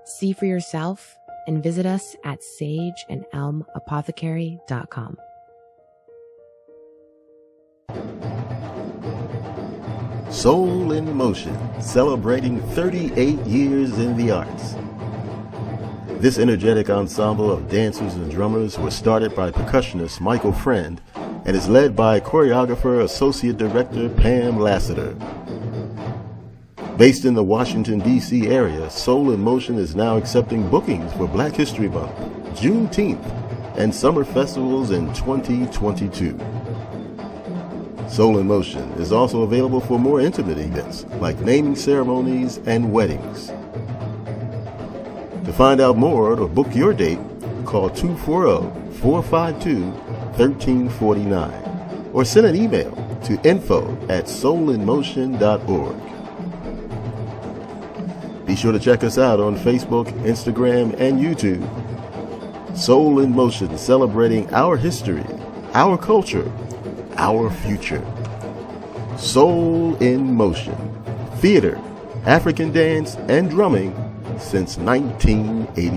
See for yourself and visit us at sageandelmapothecary.com. Soul in Motion, celebrating 38 years in the arts. This energetic ensemble of dancers and drummers was started by percussionist Michael Friend and is led by choreographer Associate Director Pam Lassiter. Based in the Washington, D.C. area, Soul in Motion is now accepting bookings for Black History Month, Juneteenth, and summer festivals in 2022. Soul in Motion is also available for more intimate events like naming ceremonies and weddings. To find out more or book your date, call 240-452-1349. or send an email to info@soulinmotion.org. Be sure to check us out on Facebook, Instagram, and YouTube. Soul in Motion, celebrating our history, our culture, our future. Soul in Motion. Theater, African dance, and drumming since 1984.